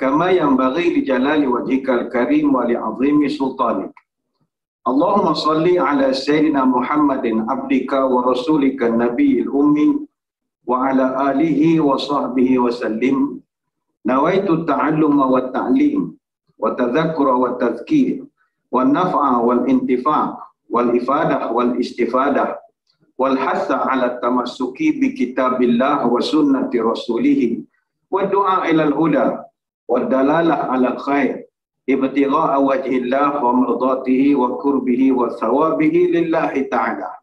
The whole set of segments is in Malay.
kama yanbaghi li jalali wajhikal karim wa li 'azimi sultanik. Allahumma salli ala sayyidina Muhammadin abdika wa rasulika nabiyil ummi wa ala alihi wa sahbihi wa sallim. Nawaitu ta'alluma wa ta'lim wa tadhakkura wa tadhkir wa naf'a wal intifa' wal ifadah wal istifadah wal hatha ala tamassuki bi kitabillah wa sunnati rasulih wa du'a ila al huda wa dalalah ala khair ibtigha'a wajhillah wa mardatihi wa qurbihi wa thawabihi lillahi ta'ala.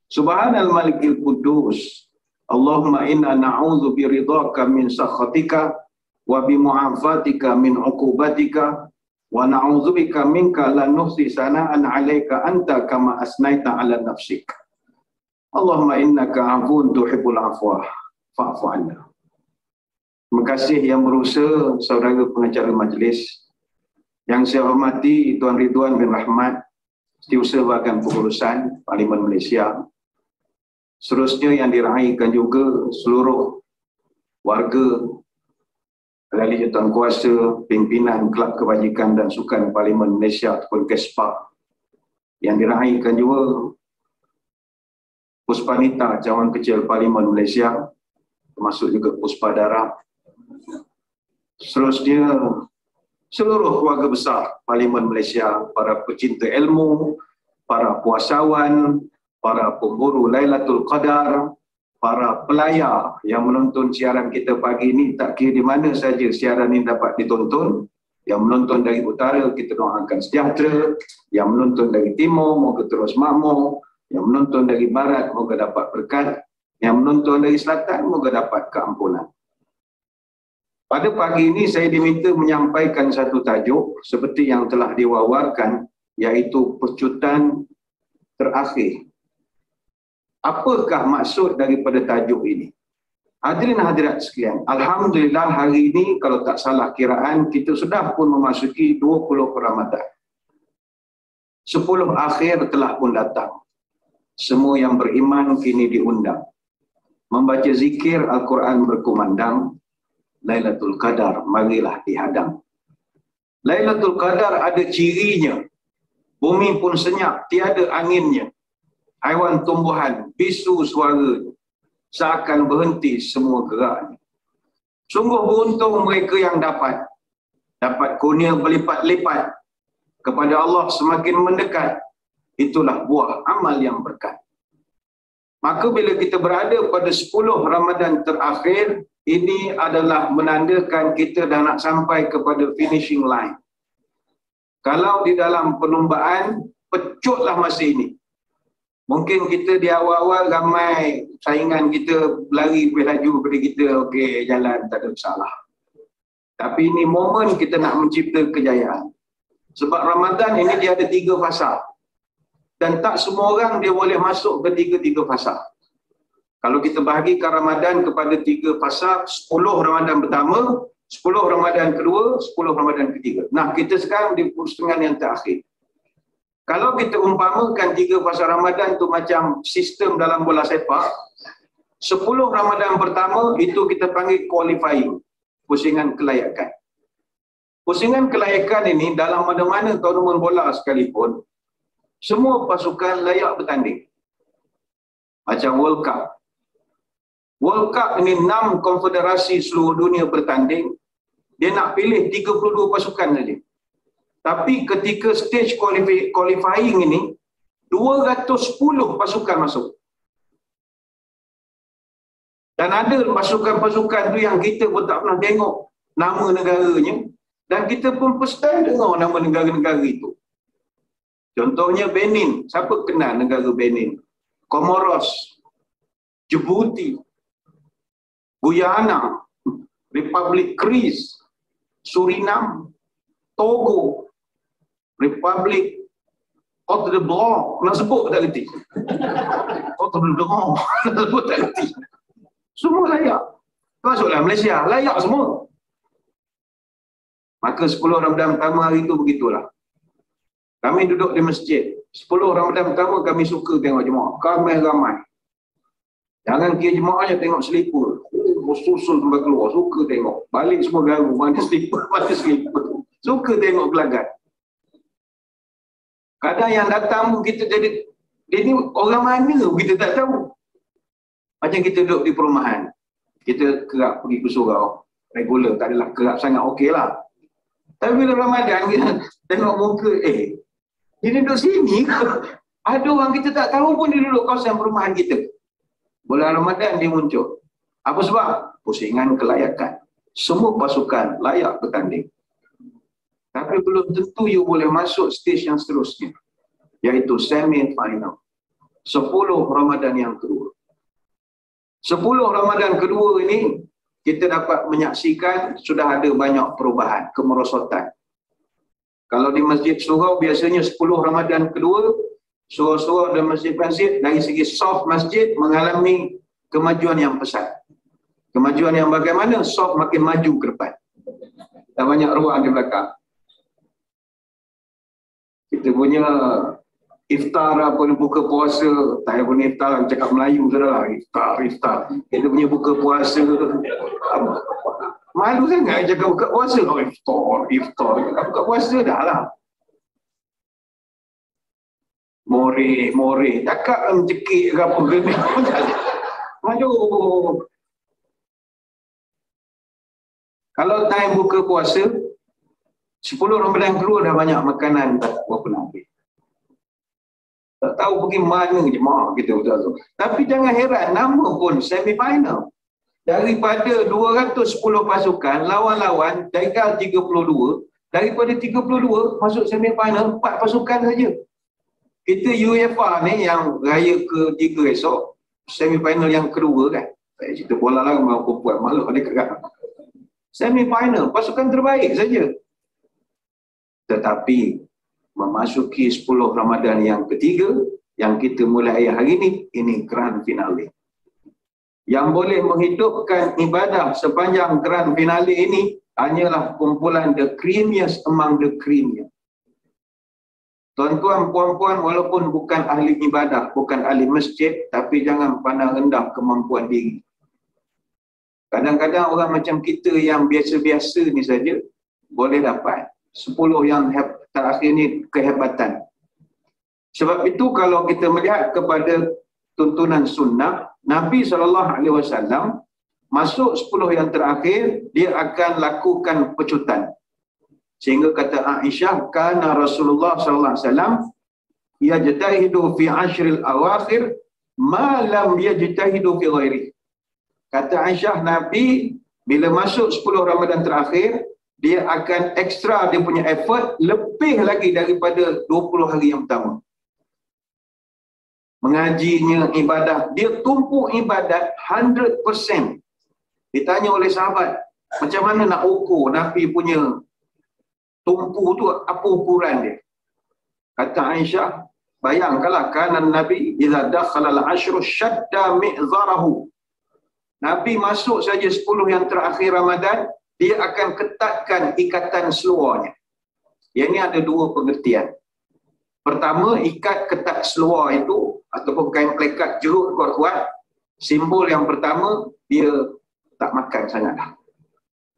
Subhanal malikil quddus, Allahumma inna na'udzu biridhaka min sakhatika wa bimu'afatika min 'uqubatika wa na'udzubika minka la nuhsi sana'an 'alaika anta kama asnaita 'ala nafsik. Allahumma innaka 'afuwun tuhibbul 'afwa fa'fu 'anna. Terima kasih yang berusaha saudara pengacara majlis. Yang saya hormati Tuan Ridwan bin Rahmat, Setiausaha Bahagian Pengurusan Parlimen Malaysia. Seterusnya yang diraikan juga seluruh warga ahli jawatan kuasa, pimpinan Kelab Kebajikan dan Sukan Parlimen Malaysia ataupun KESPA. Yang diraikan juga Puspanita Cawangan Kecil Parlimen Malaysia, termasuk juga Puspadara. Seterusnya seluruh keluarga besar Parlimen Malaysia, para pecinta ilmu, para puasawan, para pemburu Lailatul Qadar, para pelayar yang menonton siaran kita pagi ini, tak kira di mana saja siaran ini dapat ditonton. Yang menonton dari utara, kita doakan sejahtera. Yang menonton dari timur, moga terus makmur. Yang menonton dari barat, moga dapat berkat. Yang menonton dari selatan, moga dapat keampunan. Pada pagi ini saya diminta menyampaikan satu tajuk seperti yang telah diwawarkan, iaitu pecutan terakhir. Apakah maksud daripada tajuk ini? Hadirin hadirat sekalian, alhamdulillah hari ini kalau tak salah kiraan kita sudah pun memasuki 20 Ramadan. 10 akhir telah pun datang. Semua yang beriman kini diundang membaca zikir Al-Quran berkumandang. Lailatul Qadar marilah dihadang. Lailatul Qadar ada cirinya. Bumi pun senyap, tiada anginnya. Haiwan tumbuhan bisu suaranya, seakan berhenti semua geraknya. Sungguh beruntung mereka yang dapat kurnia berlipat-lipat kepada Allah semakin mendekat. Itulah buah amal yang berkat. Maka bila kita berada pada 10 Ramadan terakhir, ini adalah menandakan kita dah nak sampai kepada finishing line. Kalau di dalam perlombaan, pecutlah masa ini. Mungkin kita di awal-awal ramai saingan kita lari lebih laju daripada kita, okey, jalan, tak ada masalah. Tapi ini momen kita nak mencipta kejayaan. Sebab Ramadan ini dia ada 3 fasa. Dan tak semua orang dia boleh masuk ke 3 fasa. Kalau kita bahagikan Ramadan kepada 3 fasa, 10 Ramadan pertama, 10 Ramadan kedua, 10 Ramadan ketiga. Nah, kita sekarang di pertengahan yang terakhir. Kalau kita umpamakan 3 fasa Ramadan tu macam sistem dalam bola sepak, 10 Ramadan pertama itu kita panggil qualifying, pusingan kelayakan. Pusingan kelayakan ini dalam mana-mana tournament bola sekalipun, semua pasukan layak bertanding. Macam World Cup. World Cup ini 6 konfederasi seluruh dunia bertanding. Dia nak pilih 32 pasukan saja. Tapi ketika stage qualifying ini, 210 pasukan masuk. Dan ada pasukan-pasukan tu yang kita pun tak pernah tengok nama negaranya. Dan kita pun first time dengar nama negara-negara itu. Contohnya Benin. Siapa kenal negara Benin? Comoros, Djibouti, Guyana, Republik Greece, Suriname, Togo, Republik Cote d'Ivoire. Nak sebut tak kerti? Cote d'Ivoire. Nak sebut tak kerti? Semua layak. Masuklah Malaysia. Layak semua. Maka 10 Ramadan pertama hari itu begitulah. Kami duduk di masjid. 10 Ramadan pertama kami suka tengok jemaah. Ramai-ramai. Jangan kira jemaahnya tengok selipur. susul sampai keluar. Suka tengok. Balik semua garu. Mana slipper, mana slipper. Suka tengok gelagat. Kadang yang datang kita jadi, dia ni orang mana kita tak tahu. Macam kita duduk di perumahan. Kita kerap pergi ke surau. Regular, tak adalah kerap sangat, okey lah. Tapi bila Ramadan, kita tengok muka, dia duduk sini ke? Ada orang kita tak tahu pun dia duduk kawasan perumahan kita. Bulan Ramadan dia muncul. Apa sebab? Pusingan kelayakan. Semua pasukan layak bertanding. Tapi belum tentu you boleh masuk stage yang seterusnya. Iaitu semi-final. 10 Ramadan yang kedua. 10 Ramadan kedua ini, kita dapat menyaksikan sudah ada banyak perubahan, kemerosotan. Kalau di Masjid Surau, biasanya 10 Ramadan kedua, surau-surau dan masjid-masjid dari segi soft masjid mengalami kemajuan yang pesat. Kemajuan yang bagaimana? Soft makin maju ke depan. Dan banyak ruang di belakang. Kita punya iftar apa, buka puasa, tak payah punya iftar, cakap Melayu saudara, iftar. Kita punya buka puasa, malu sangat cakap buka puasa. Iftar. Buka puasa dah lah. More. Cakap mencekik ke apa ke ni. Aduh. Kalau time buka puasa, 10 Ramadan kedua dah banyak makanan tak berapa nak ambil. Tak tahu pergi mana jemaah kita betul-betul. Tapi jangan heran, nama pun semi-final. Daripada 210 pasukan, lawan-lawan, Daikal 32, daripada 32 masuk semi-final, 4 pasukan saja. Kita UEFA ni yang raya ke-3 esok, semi-final yang kedua kan. Saya cerita bola lah, mahu perempuan, malu ada kat. Semi-final, pasukan terbaik saja. Tetapi memasuki 10 Ramadan yang ketiga, yang kita mulai hari ini grand finale. Yang boleh menghidupkan ibadah sepanjang grand finale ini hanyalah kumpulan the creamiest among the creamiest. Tuan-tuan, puan-puan, walaupun bukan ahli ibadah, bukan ahli masjid, tapi jangan pandang rendah kemampuan diri. Kadang-kadang orang macam kita yang biasa-biasa ni saja boleh dapat 10 yang terakhir ni kehebatan. Sebab itu kalau kita melihat kepada tuntunan sunnah, Nabi SAW masuk 10 yang terakhir, dia akan lakukan pecutan. Sehingga kata Aisyah, kana Rasulullah SAW yajtahidu fi ashril awakhir ma lam yajtahidu fi ghairi. Kata Aisyah, Nabi bila masuk 10 Ramadan terakhir, dia akan ekstra dia punya effort lebih lagi daripada 20 hari yang pertama. Mengajinya, ibadah, dia tumpuk ibadat 100%. Ditanya oleh sahabat, macam mana nak ukur Nabi punya tumpu tu, apa ukuran dia? Kata Aisyah, bayangkanlah kanan Nabi idza dakhala al-ashru shadda mi'zarahu. Nabi masuk saja 10 yang terakhir Ramadan, dia akan ketatkan ikatan seluarnya. Yang ini ada 2 pengertian. Pertama, ikat ketat seluar itu ataupun kain pelekat jerut kuat-kuat, simbol yang pertama, dia tak makan sangat dah.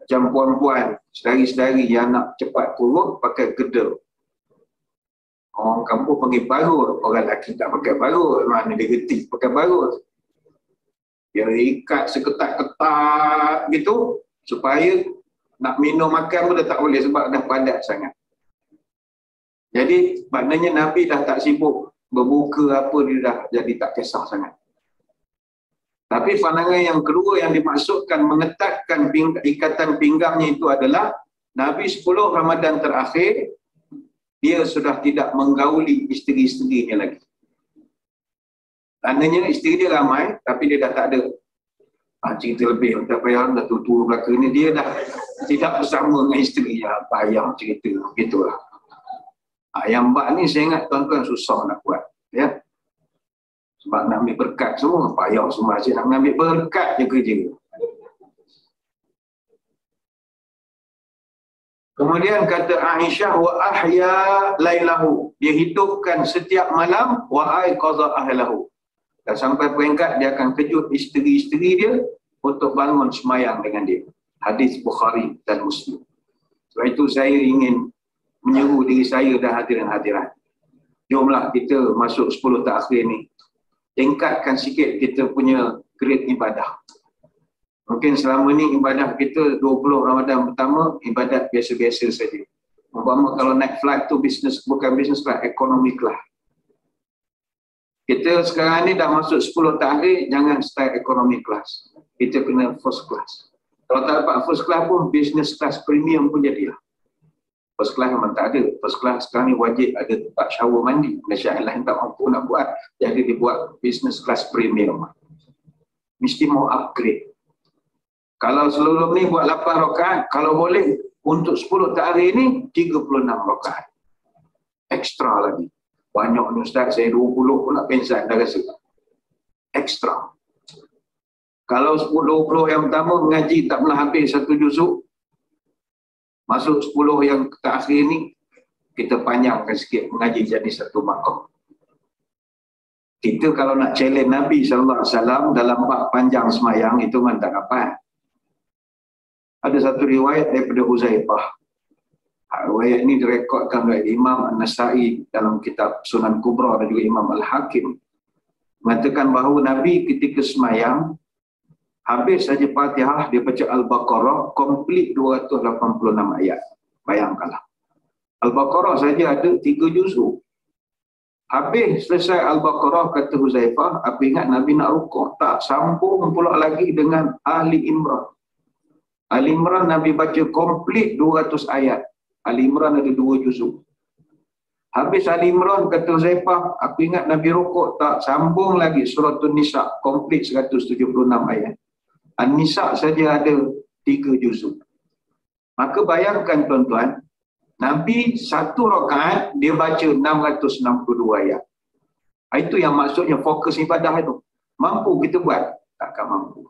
Macam puan-puan, sedari-sedari yang nak cepat kurus, pakai gedel. Orang kampung panggil barut, orang lelaki tak pakai barut, mana dia getih pakai barut. Dia ikat seketat-ketat gitu, supaya nak minum makan pun dah tak boleh sebab dah padat sangat. Jadi maknanya Nabi dah tak sibuk berbuka apa, dia dah jadi tak kisah sangat. Tapi pandangan yang kedua yang dimaksudkan mengetatkan ikatan pinggangnya itu adalah Nabi 10 Ramadan terakhir, dia sudah tidak menggauli isteri-isterinya lagi. Tandanya isteri dia ramai, tapi dia dah tak ada cerita lebih. Tak payah dah tua-tua belakang ni, dia dah tidak bersama dengan isteri. Payah cerita, begitulah. Yang bak ni saya ingat tuan-tuan susah nak buat. Ya? Sebab nak ambil berkat semua, payah semua. Asyik nak ambil berkat je kerja. Kemudian kata Aisyah, wa ahya lailahu. Dia hidupkan setiap malam, wa aiqadha ahlahu. Dan sampai peringkat dia akan kejut isteri-isteri dia untuk bangun semayang dengan dia. Hadis Bukhari dan Muslim. Sebab itu saya ingin menyeru diri saya dan hadirin hadirat. Jomlah kita masuk 10 takhir ni. Tingkatkan sikit kita punya grade ibadah. Mungkin selama ni ibadah kita 20 Ramadan pertama, ibadat biasa-biasa saja. Umpama kalau naik flight tu business, bukan business class, economy class. Kita sekarang ni dah masuk 10 takhir, jangan start economy class. Kita kena first class. Kalau tak dapat first class pun, business class premium pun jadilah. First class memang tak ada. First class sekarang ni wajib ada tempat shower mandi. Malaysia Airlines tak mampu nak buat, jadi dibuat business class premium. Mesti mau upgrade. Kalau sebelum ni buat 8 rakaat, kalau boleh untuk 10 takhir ni 36 rakaat. Ekstra lagi. Banyak ni Ustaz, saya 20 pun nak pensan dah rasa. Ekstra. Kalau 10-20 yang pertama mengaji tak pernah habis satu juzuk, masuk 10 yang terakhir ni, kita panjangkan sikit mengaji jadi satu makam. Kita kalau nak challenge Nabi SAW dalam bab panjang semayang, itu memang tak dapat. Ada satu riwayat daripada Huzaifah. Riwayat ini direkodkan oleh Imam An-Nasai dalam kitab Sunan Kubra dan juga Imam Al-Hakim. Mengatakan bahawa Nabi ketika semayang, habis saja Fatihah, dia baca Al-Baqarah, komplit 286 ayat. Bayangkanlah. Al-Baqarah saja ada 3 juzuk. Habis selesai Al-Baqarah, kata Huzaifah, apa ingat Nabi nak rukuk? Tak, sambung pula lagi dengan Ali Imran. Ali Imran Nabi baca komplit 200 ayat. Ali Imran ada 2 juzuk. Habis Ali Imran, kata Huzaifah, aku ingat Nabi rukuk. Tak, sambung lagi Suratul Nisa, komplit 176 ayat. An-Nisa saja ada 3 juzuk. Maka bayangkan tuan-tuan, Nabi satu rakaat dia baca 662 ayat. Itu yang maksudnya fokus ibadah itu. Mampu kita buat? Takkan mampu.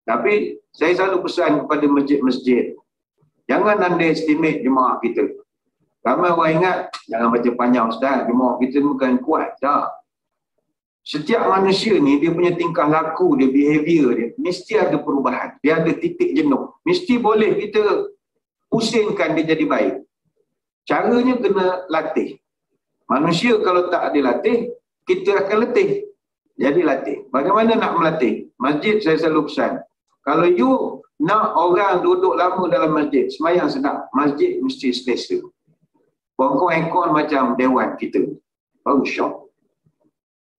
Tapi saya selalu pesan kepada masjid-masjid, jangan underestimate jemaah kita. Ramai orang ingat, jangan baca panjang Ustaz, jemaah kita bukan kuat. Tak. Setiap manusia ni, dia punya tingkah laku, dia behavior dia, mesti ada perubahan. Dia ada titik jenuh. Mesti boleh kita pusingkan dia jadi baik. Caranya kena latih. Manusia kalau tak ada latih, kita akan letih. Jadi latih. Bagaimana nak melatih? Masjid saya selalu pesan. Kalau you nak orang duduk lama dalam masjid, semayang sedap, masjid mesti selesa. Bongkong aircon macam dewan kita. Baru syok.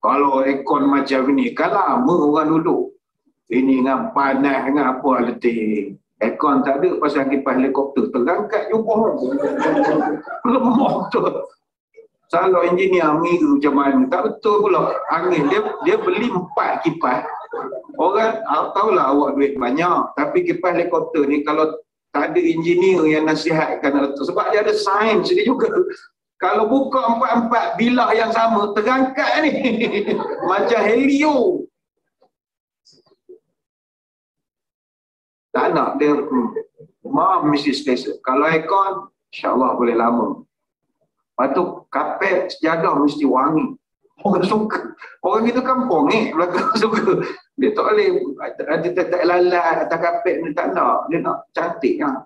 Kalau aircon macam ni, kan lama orang duduk. Ini dengan panas, dengan apa letih. Aircon tak ada, pasal kipas helikopter. Terangkat jumpa. Lemah tu. Kalau engineer mengira macam mana, tak betul pula. Angin, dia beli 4 kipas. Orang tahulah awak duit banyak, tapi kipas helikopter ni kalau tak ada engineer yang nasihatkan, sebab dia ada sains dia juga. Kalau buka 4-4 bilah yang sama, terangkat ni. Macam helio. Tak nak dia mesti selesa. Kalau aircon, insyaAllah boleh lama. Lepas tu kapet sejadah mesti wangi. Orang suka. Orang kita kampung ni belakang suka. Dia tak boleh ada tak lalat atas kapet ni, tak nak. Dia nak cantik lah.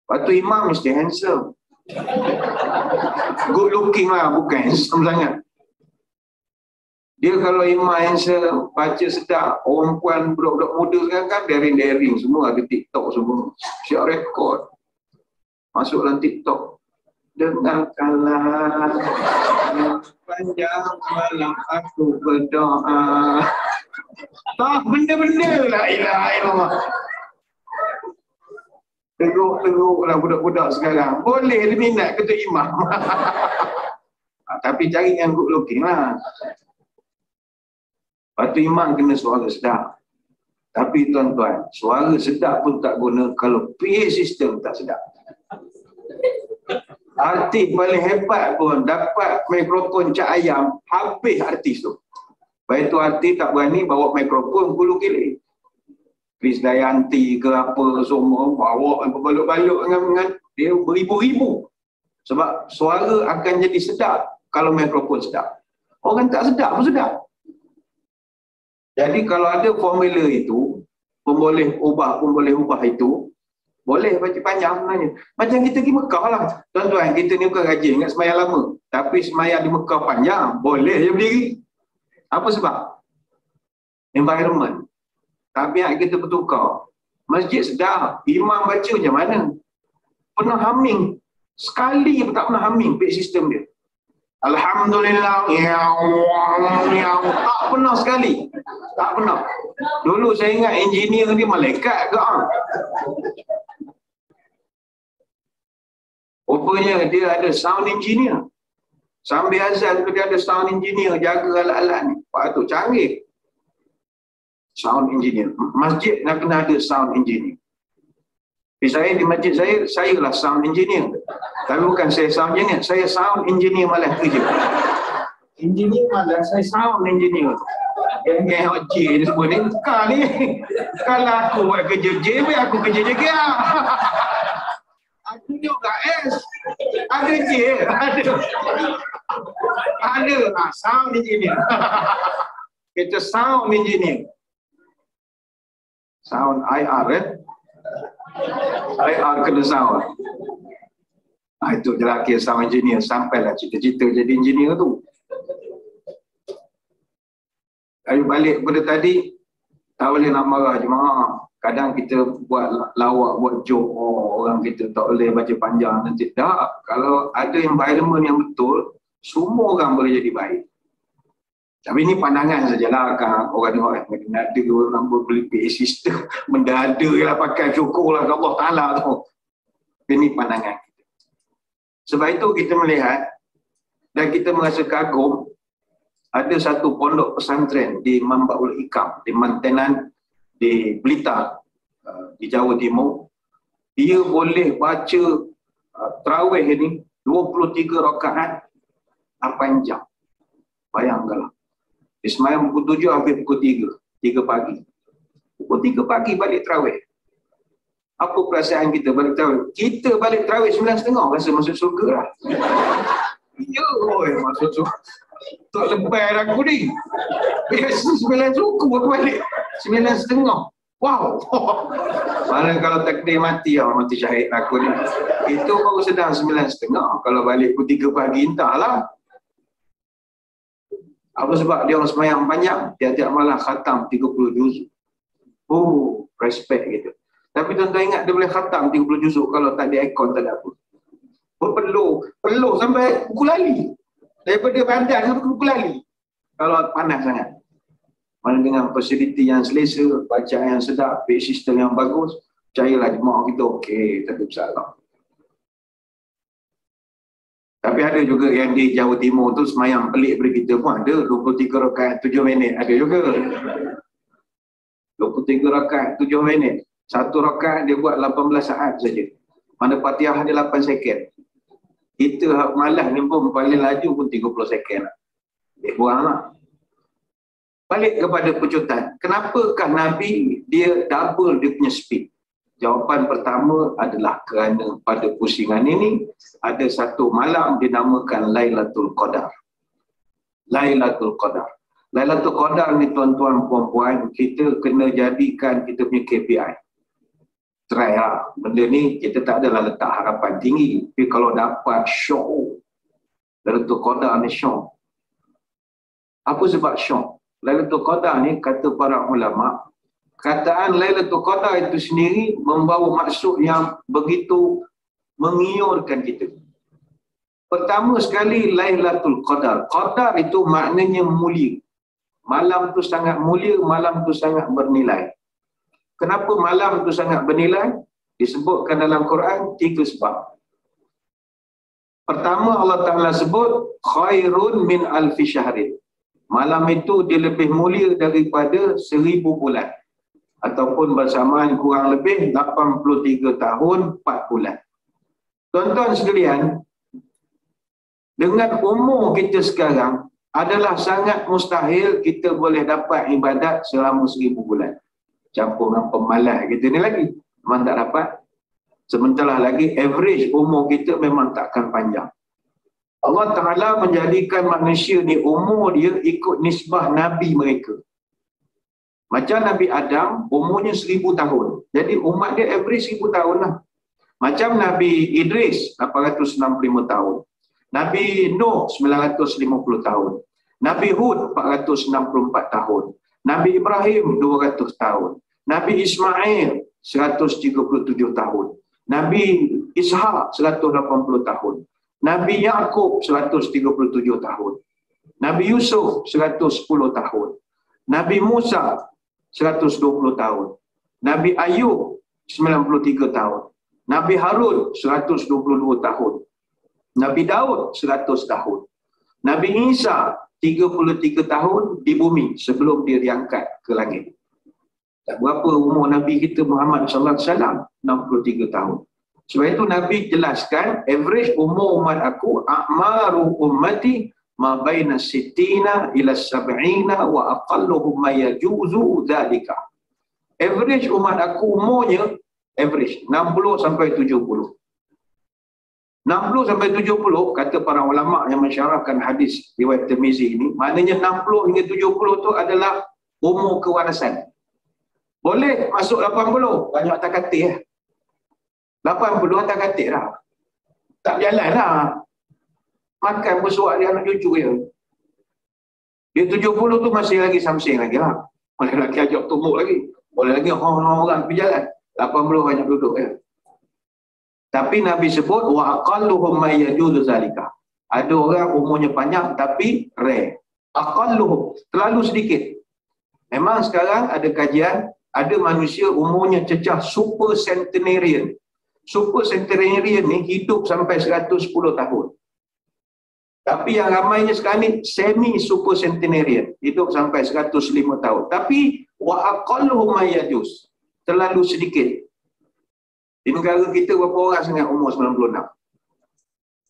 Lepas tu imam mesti handsome. Good looking lah, bukan handsome sangat. Dia kalau imam handsome, baca sedap. Orang puan budak-budak muda sekarang kan daring-daring semua, ada TikTok semua. Siap rekod. Masuk dalam TikTok. Dengarkanlah panjang malam aku berdoa. Tak benda-benda la ilaha illallah. Teruk-teruklah budak-budak sekarang. Boleh dia minat ketua imam. Tapi cari yang good looking lah. Lepas tu imam kena suara sedap. Tapi tuan-tuan, suara sedap pun tak guna kalau PA system tak sedap. Artis paling hebat pun dapat mikrofon cak ayam, habis artis tu. Lepas tu artis tak berani bawa mikrofon puluh kili. Krisdayanti ke apa semua, bawa berbaluk-baluk dengan dia beribu-ribu. Sebab suara akan jadi sedap kalau mikrofon sedap. Orang tak sedap pun sedap. Jadi kalau ada formula itu, pemboleh ubah itu, boleh baca panjang sebenarnya. Macam kita pergi Mekah lah. Tuan-tuan, kita ni bukan rajin ingat semayang lama. Tapi semayang di Mekah panjang, boleh je berdiri. Apa sebab? Environment. Tabiat kita bertukar. Masjid sedap. Imam baca macam mana? Pernah humming. Sekali pun tak pernah humming pitch system dia. Alhamdulillah. Tak pernah sekali. Tak pernah. Dulu saya ingat engineer ni malaikat ke? Rupanya dia ada sound engineer. Sambil azan tu dia ada sound engineer jaga alat-alat ni. Pak tu canggih. Sound engineer. Masjid nak kena ada sound engineer. Tapi saya di masjid saya lah sound engineer. Tapi bukan saya sound engineer, saya sound engineer malah kerja. Engineer malah saya sound engineer. Yang J ni semua ni tukar ni. Kalau aku buat kerja J, aku kerja juga. Aku juga S. Ada J, ada. Sound engineer. Kita sound engineer. Sound IR IR kena sound. Itu je lah sound engineer. Sampailah cita-cita jadi engineer tu. Kalau balik pada tadi, tak boleh nak marah jemaah. Kadang kita buat lawak, buat joke, orang kita tak boleh baca panjang nanti. Tak, kalau ada environment yang betul, semua orang boleh jadi baik. Tapi ini pandangan sajalah kan. Orang tengok menada orang boleh PA sistem, mendadak lah pakai syukurlah ke Allah Ta'ala tu. Ini pandangan kita. Sebab itu kita melihat dan kita merasa kagum. Ada satu pondok pesantren di Mambaul Hikam, di Mantenan, di Blitar, di Jawa Timur. Dia boleh baca tarawih ini 23 rakaat 8 jam. Bayangkanlah. Dia semayang pukul 7 habis pukul 3 pagi. Pukul 3 pagi balik tarawih. Apa perasaan kita balik tarawih? Kita balik tarawih 9.30 rasa masuk surga lah. Ya, masuk surga. Tak lepas aku ni. Biasa 9 suku aku balik. 9.30. Wow. Malah kalau takdir mati, mati syahid aku ni. Itu baru sedang 9.30. Kalau balik pukul 3 pagi, entahlah. Apa sebab dia orang semayang panjang, tiap-tiap malam khatam 30 juzuk. Oh, respect gitu. Tapi tuan-tuan ingat dia boleh khatam 30 juzuk kalau tak ada aircon, tak ada apa. Peluh sampai pukul lali. Daripada badan sampai pukul lali. Kalau panas sangat. Mana dengan fasiliti yang selesa, bacaan yang sedap, pitch system yang bagus, percayalah jemaah kita okey, tak ada masalah. Tapi ada juga yang di Jawa Timur tu semayang pelik daripada kita pun ada. 23 rakaat 7 minit. Ada juga. 23 rakaat 7 minit. Satu rakaat dia buat 18 saat saja. Mana Fatihah dia 8 second. Kita malas ni pun paling laju pun 30 second. Dia buang lah. Balik kepada pecutan. Kenapakah Nabi dia double dia punya speed? Jawapan pertama adalah kerana pada pusingan ini ada satu malam dinamakan Lailatul Qadar. Lailatul Qadar. Lailatul Qadar ni tuan-tuan puan-puan, kita kena jadikan kita punya KPI. Try lah. Benda ni kita tak adalah letak harapan tinggi. Tapi kalau dapat syok, Lailatul Qadar ni syok. Apa sebab syok? Lailatul Qadar ni kata para ulama, kataan Lailatul Qadar itu sendiri membawa maksud yang begitu mengiurkan kita. Pertama sekali Lailatul Qadar. Qadar itu maknanya mulia. Malam itu sangat mulia, malam itu sangat bernilai. Kenapa malam itu sangat bernilai? Disebutkan dalam Quran 3 sebab. Pertama Allah Ta'ala sebut khairun min alfi syahrin. Malam itu dia lebih mulia daripada 1000 bulan. Ataupun bersamaan kurang lebih 83 tahun 4 bulan. Tuan-tuan sekalian, dengan umur kita sekarang, adalah sangat mustahil kita boleh dapat ibadat selama 1000 bulan. Campur dengan pemalas kita ni lagi. Memang tak dapat. Sementara lagi, average umur kita memang takkan panjang. Allah Ta'ala menjadikan manusia ni umur dia ikut nisbah Nabi mereka. Macam Nabi Adam, umurnya 1000 tahun. Jadi umat dia average 1000 tahun lah. Macam Nabi Idris, 865 tahun. Nabi Nuh, 950 tahun. Nabi Hud, 464 tahun. Nabi Ibrahim, 200 tahun. Nabi Ismail, 137 tahun. Nabi Ishaq, 180 tahun. Nabi Yaakob, 137 tahun. Nabi Yusuf, 110 tahun. Nabi Musa, 120 tahun. Nabi Ayub, 93 tahun. Nabi Harun, 122 tahun. Nabi Daud, 100 tahun. Nabi Isa, 33 tahun di bumi sebelum dia diangkat ke langit. Tak berapa umur Nabi kita Muhammad sallallahu alaihi wasallam, 63 tahun. Sebab itu Nabi jelaskan average umur umat aku, a'maru ummati ma baina sittina ila sab'ina wa aqalluhum ma yajuzu dhalika. Average umat aku umurnya average 60 sampai 70. 60 sampai 70 kata para ulama yang mensyarahkan hadis riwayat Tirmizi ini, maknanya 60 hingga 70 tu adalah umur kewarasan. Boleh masuk 80, banyak tak katik lah. 80 tak katik lah. Tak jalan lah. Makan bersuap dia anak cucu dia. Dia 70 tu masih lagi samsing lagi lah. Boleh lagi ajak tumbuk lagi. Boleh lagi orang pergi jalan. 80 banyak duduk ya. Tapi Nabi sebut wa aqalluhum may yajuzu zalika. Ada orang umurnya panjang tapi rare. Aqalluhum, terlalu sedikit. Memang sekarang ada kajian, ada manusia umurnya cecah super centenarian. Super centenarian ni hidup sampai 110 tahun. Tapi yang ramainya sekarang ni semi super centenarian, hidup sampai 105 tahun. Tapi wa aqalluhum may yajuz, terlalu sedikit. Di negara kita berapa orang sangat umur 96?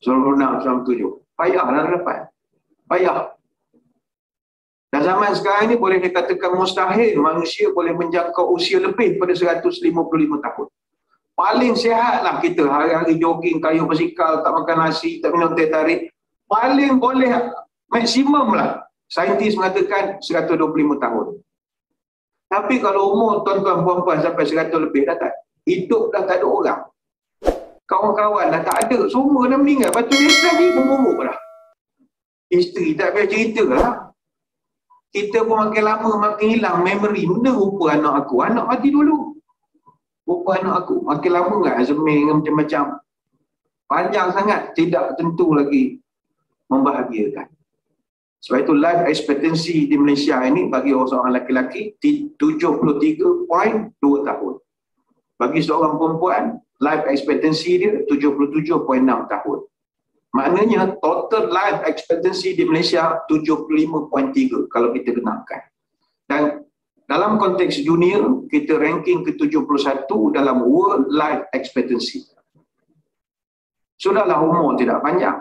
96, 97. Payahlah dapat. Payah. Dan zaman sekarang ni boleh dikatakan mustahil manusia boleh menjangkau usia lebih pada 155 tahun. Paling sihatlah kita hari-hari jogging, kayu bersikal, tak makan nasi, tak minum teh tarik. Paling boleh maksimum lah. Saintis mengatakan 125 tahun. Tapi kalau umur tuan-tuan puan-puan sampai 100 lebih dah tak. Hidup dah tak ada orang. Kawan-kawan dah tak ada. Semua dah meninggal. Lepas tu isteri ni pun buruk dah. Isteri tak biar cerita lah. Kita pun makin lama makin hilang memory. Benda rupa anak aku. Anak mati dulu. Rupa anak aku. Makin lama kan Azmi macam-macam. Panjang sangat. Tidak tentu lagi membahagiakan. Sebab itu life expectancy di Malaysia ini bagi seorang lelaki 73.2 tahun. Bagi seorang perempuan, life expectancy dia 77.6 tahun. Maknanya total life expectancy di Malaysia 75.3 kalau kita genapkan. Dan dalam konteks dunia, kita ranking ke-71 dalam world life expectancy. Sudahlah umur tidak panjang.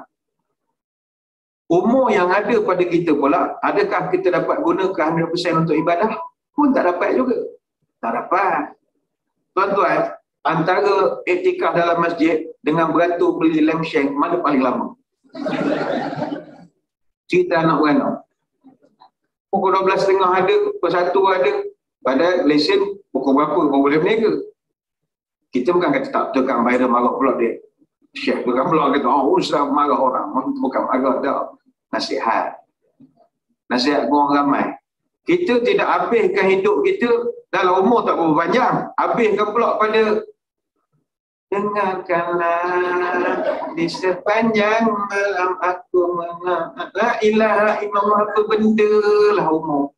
Umur yang ada pada kita pula, adakah kita dapat gunakan 100% untuk ibadah? Pun tak dapat juga. Tak dapat. Tuan-tuan, antara iktikaf dalam masjid dengan beratur beli lampshade, mana paling lama? Cerita anak beranak. Pukul 12.30 ada, pukul 1 ada, pada lesen pukul berapa kau boleh berniaga. Kita bukan kata tak tekan bayar marah pula dia. Syekh bukan pula kata, oh ustaz marah orang. Bukan marah dah. Nasihat. Nasihat orang ramai. Kita tidak habiskan hidup kita dalam umur tak berapa panjang. Habiskan pula pada dengarkanlah di sepanjang malam aku mengenal la ilaha illallah, apa benda lah umur.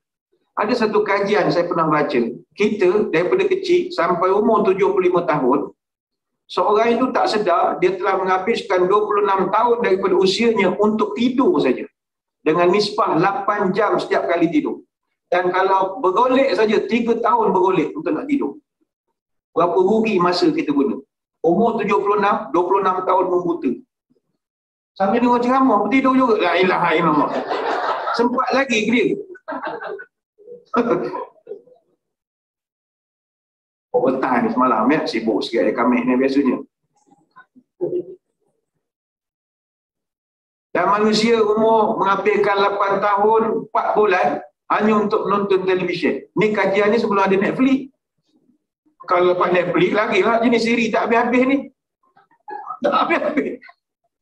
Ada satu kajian saya pernah baca. Kita daripada kecil sampai umur 75 tahun, seorang itu tak sedar dia telah menghabiskan 26 tahun daripada usianya untuk tidur saja. Dengan nisbah 8 jam setiap kali tidur. Dan kalau bergolek saja 3 tahun bergolek untuk nak tidur. Berapa rugi masa kita guna? Umur 76, 26 tahun membuta. Sambil dengar ceramah, tidur juga. La ilaha illallah. Sempat lagi ke dia? Overtime semalam ya, sibuk sikit hari Khamis ni biasanya. Dan manusia umur menghabiskan 8 tahun 4 bulan hanya untuk menonton televisyen. Ni kajian ni sebelum ada Netflix. Kalau lepas Netflix lagi lah jenis siri tak habis-habis ni. Tak habis-habis.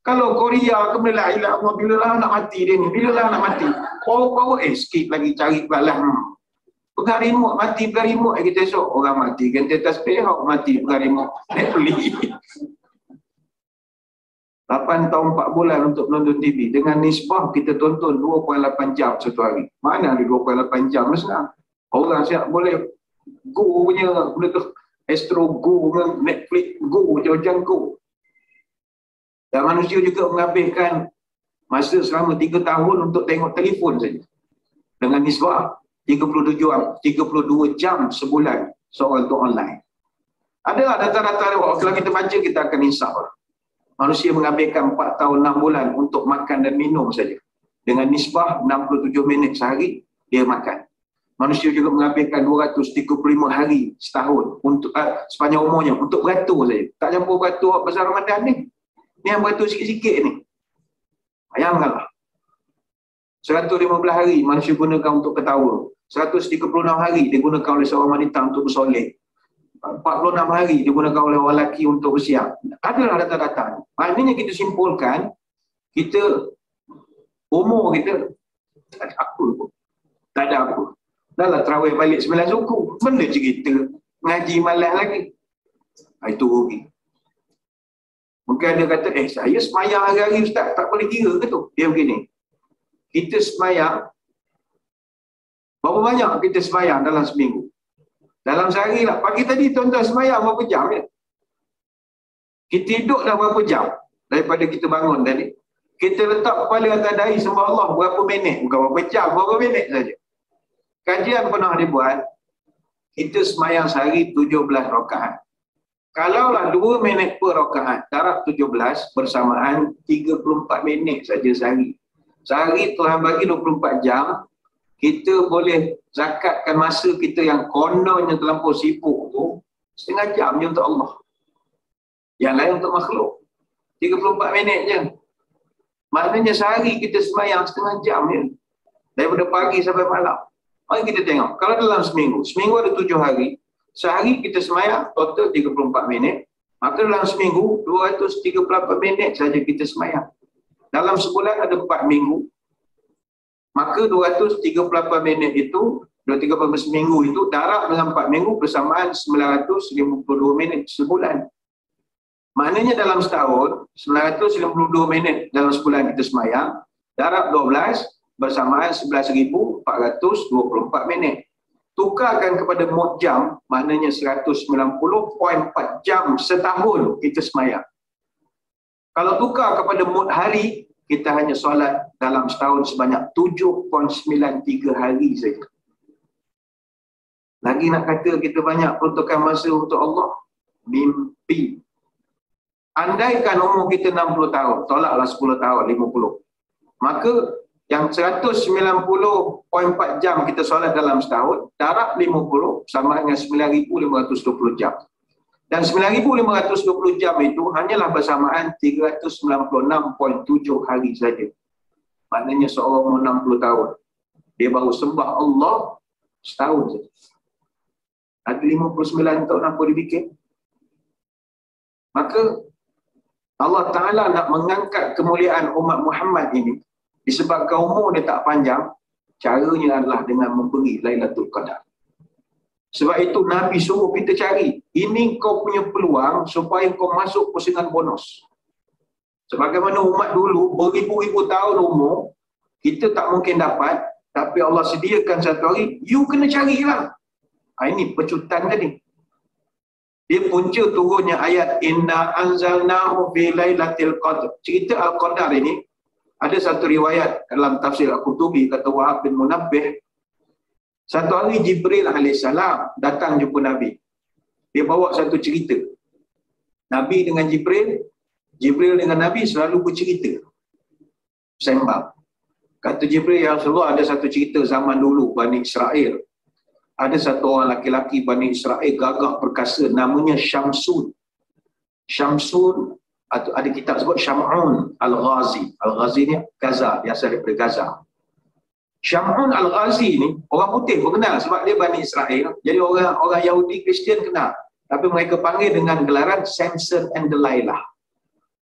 Kalau Korea ke bila lah, bila lah nak mati dia ni, bila lah nak mati. Power skip lagi cari balas. Pegang remote, mati pegang remote kita esok. Orang mati kan tetas pehok, mati pegang remote. Netflix. 8 tahun 4 bulan untuk menonton TV. Dengan nisbah kita tonton 2.8 jam satu hari. Mana ada 2.8 jam sekarang? Orang siap boleh go punya, boleh tu Astro go, Netflix go, jauh-jauh go. Dan manusia juga menghabiskan masa selama 3 tahun untuk tengok telefon saja. Dengan nisbah 32 jam sebulan seorang tu online. Adalah data-data kalau kita baca kita akan insaf. Manusia menghabiskan 4 tahun 6 bulan untuk makan dan minum saja. Dengan nisbah 67 minit sehari dia makan. Manusia juga menghabiskan 235 hari setahun untuk sepanjang umurnya untuk beratur saja. Tak campur beratur pasal Ramadan ni. Ni yang beratur sikit-sikit ni. Bayangkanlah. 115 hari manusia gunakan untuk ketawa. 136 hari digunakan oleh seorang wanita untuk bersolek. 46 hari digunakan oleh orang lelaki untuk bersiap. Adalah data-data. Maknanya kita simpulkan, kita umur kita tak ada apa pun. Tak ada apa. Dah lah terawih balik 9 suku. Benda cerita. Ngaji malas lagi. Itu rugi. Mungkin ada kata, saya semayang hari-hari Ustaz. Tak boleh kira ke tu? Dia begini. Kita semayang, berapa banyak kita semayang dalam seminggu? Dalam sehari lah. Pagi tadi tuan-tuan semayang berapa jam ya? Kita hidup dah berapa jam daripada kita bangun tadi? Kita letak kepala atas dahi sembah Allah berapa minit? Bukan berapa jam, berapa minit saja. Kajian pernah dibuat, kita semayang sehari 17 rakaat. Kalaulah 2 minit per rakaat, darab 17 bersamaan 34 minit saja sehari. Sehari Tuhan bagi 24 jam, kita boleh zakatkan masa kita yang kononnya terlampau sibuk tu, setengah jam je untuk Allah. Yang lain untuk makhluk. 34 minit je. Maknanya sehari kita semayang setengah jam je. Daripada pagi sampai malam. Mari kita tengok. Kalau dalam seminggu ada 7 hari. Sehari kita semayang total 34 minit. Maka dalam seminggu 238 minit saja kita semayang. Dalam sebulan ada 4 minggu. Maka 238 minit itu, 238 seminggu itu, darab dengan 4 minggu bersamaan 952 minit sebulan. Maknanya dalam setahun, 952 minit dalam sebulan kita semayang, darab 12 bersamaan 11,424 minit. Tukarkan kepada mod jam, maknanya 190.4 jam setahun kita semayang. Kalau tukar kepada mod hari, kita hanya solat dalam setahun sebanyak 7.93 hari saja. Lagi nak kata kita banyak peruntukan masa untuk Allah? Mimpi. Andaikan umur kita 60 tahun, tolaklah 10 tahun, 50. Maka yang 190.4 jam kita solat dalam setahun, darab 50 sama dengan 9,520 jam. Dan 9,520 jam itu hanyalah bersamaan 396.7 hari saja. Maknanya seorang umur 60 tahun, dia baru sembah Allah setahun saja. Ada 59 tahun apa dia bikin? Maka Allah Ta'ala nak mengangkat kemuliaan umat Muhammad ini, disebabkan umur dia tak panjang, caranya adalah dengan memberi Lailatul Qadar. Sebab itu Nabi suruh kita cari. Ini kau punya peluang supaya kau masuk pusingan bonus. Sebagaimana umat dulu, beribu-ribu tahun umur, kita tak mungkin dapat, tapi Allah sediakan satu hari, you kena carilah. Ini pecutan tadi. Dia punca turunnya ayat Inna anzalnahu fi lailatul qadr. Cerita Al-Qadar ini, ada satu riwayat dalam tafsir Al-Qurtubi, kata Wahab bin Munabbih, satu hari Jibril AS datang jumpa Nabi. Dia bawa satu cerita. Nabi dengan Jibril, Jibril dengan Nabi selalu bercerita. Sembang. Kata Jibril, ya Rasulullah, ada satu cerita zaman dulu Bani Israel. Ada satu orang laki-laki Bani Israel gagah perkasa, namanya Syamsun. Syamsun, atau ada kitab sebut Syam'un Al-Ghazi. Al-Ghazi ni Gaza, biasa daripada Gaza. Syam'un Al-Ghazi ni, orang putih pun kenal sebab dia Bani Israel. Jadi orang Yahudi Kristian kenal. Tapi mereka panggil dengan gelaran Samson and Delilah.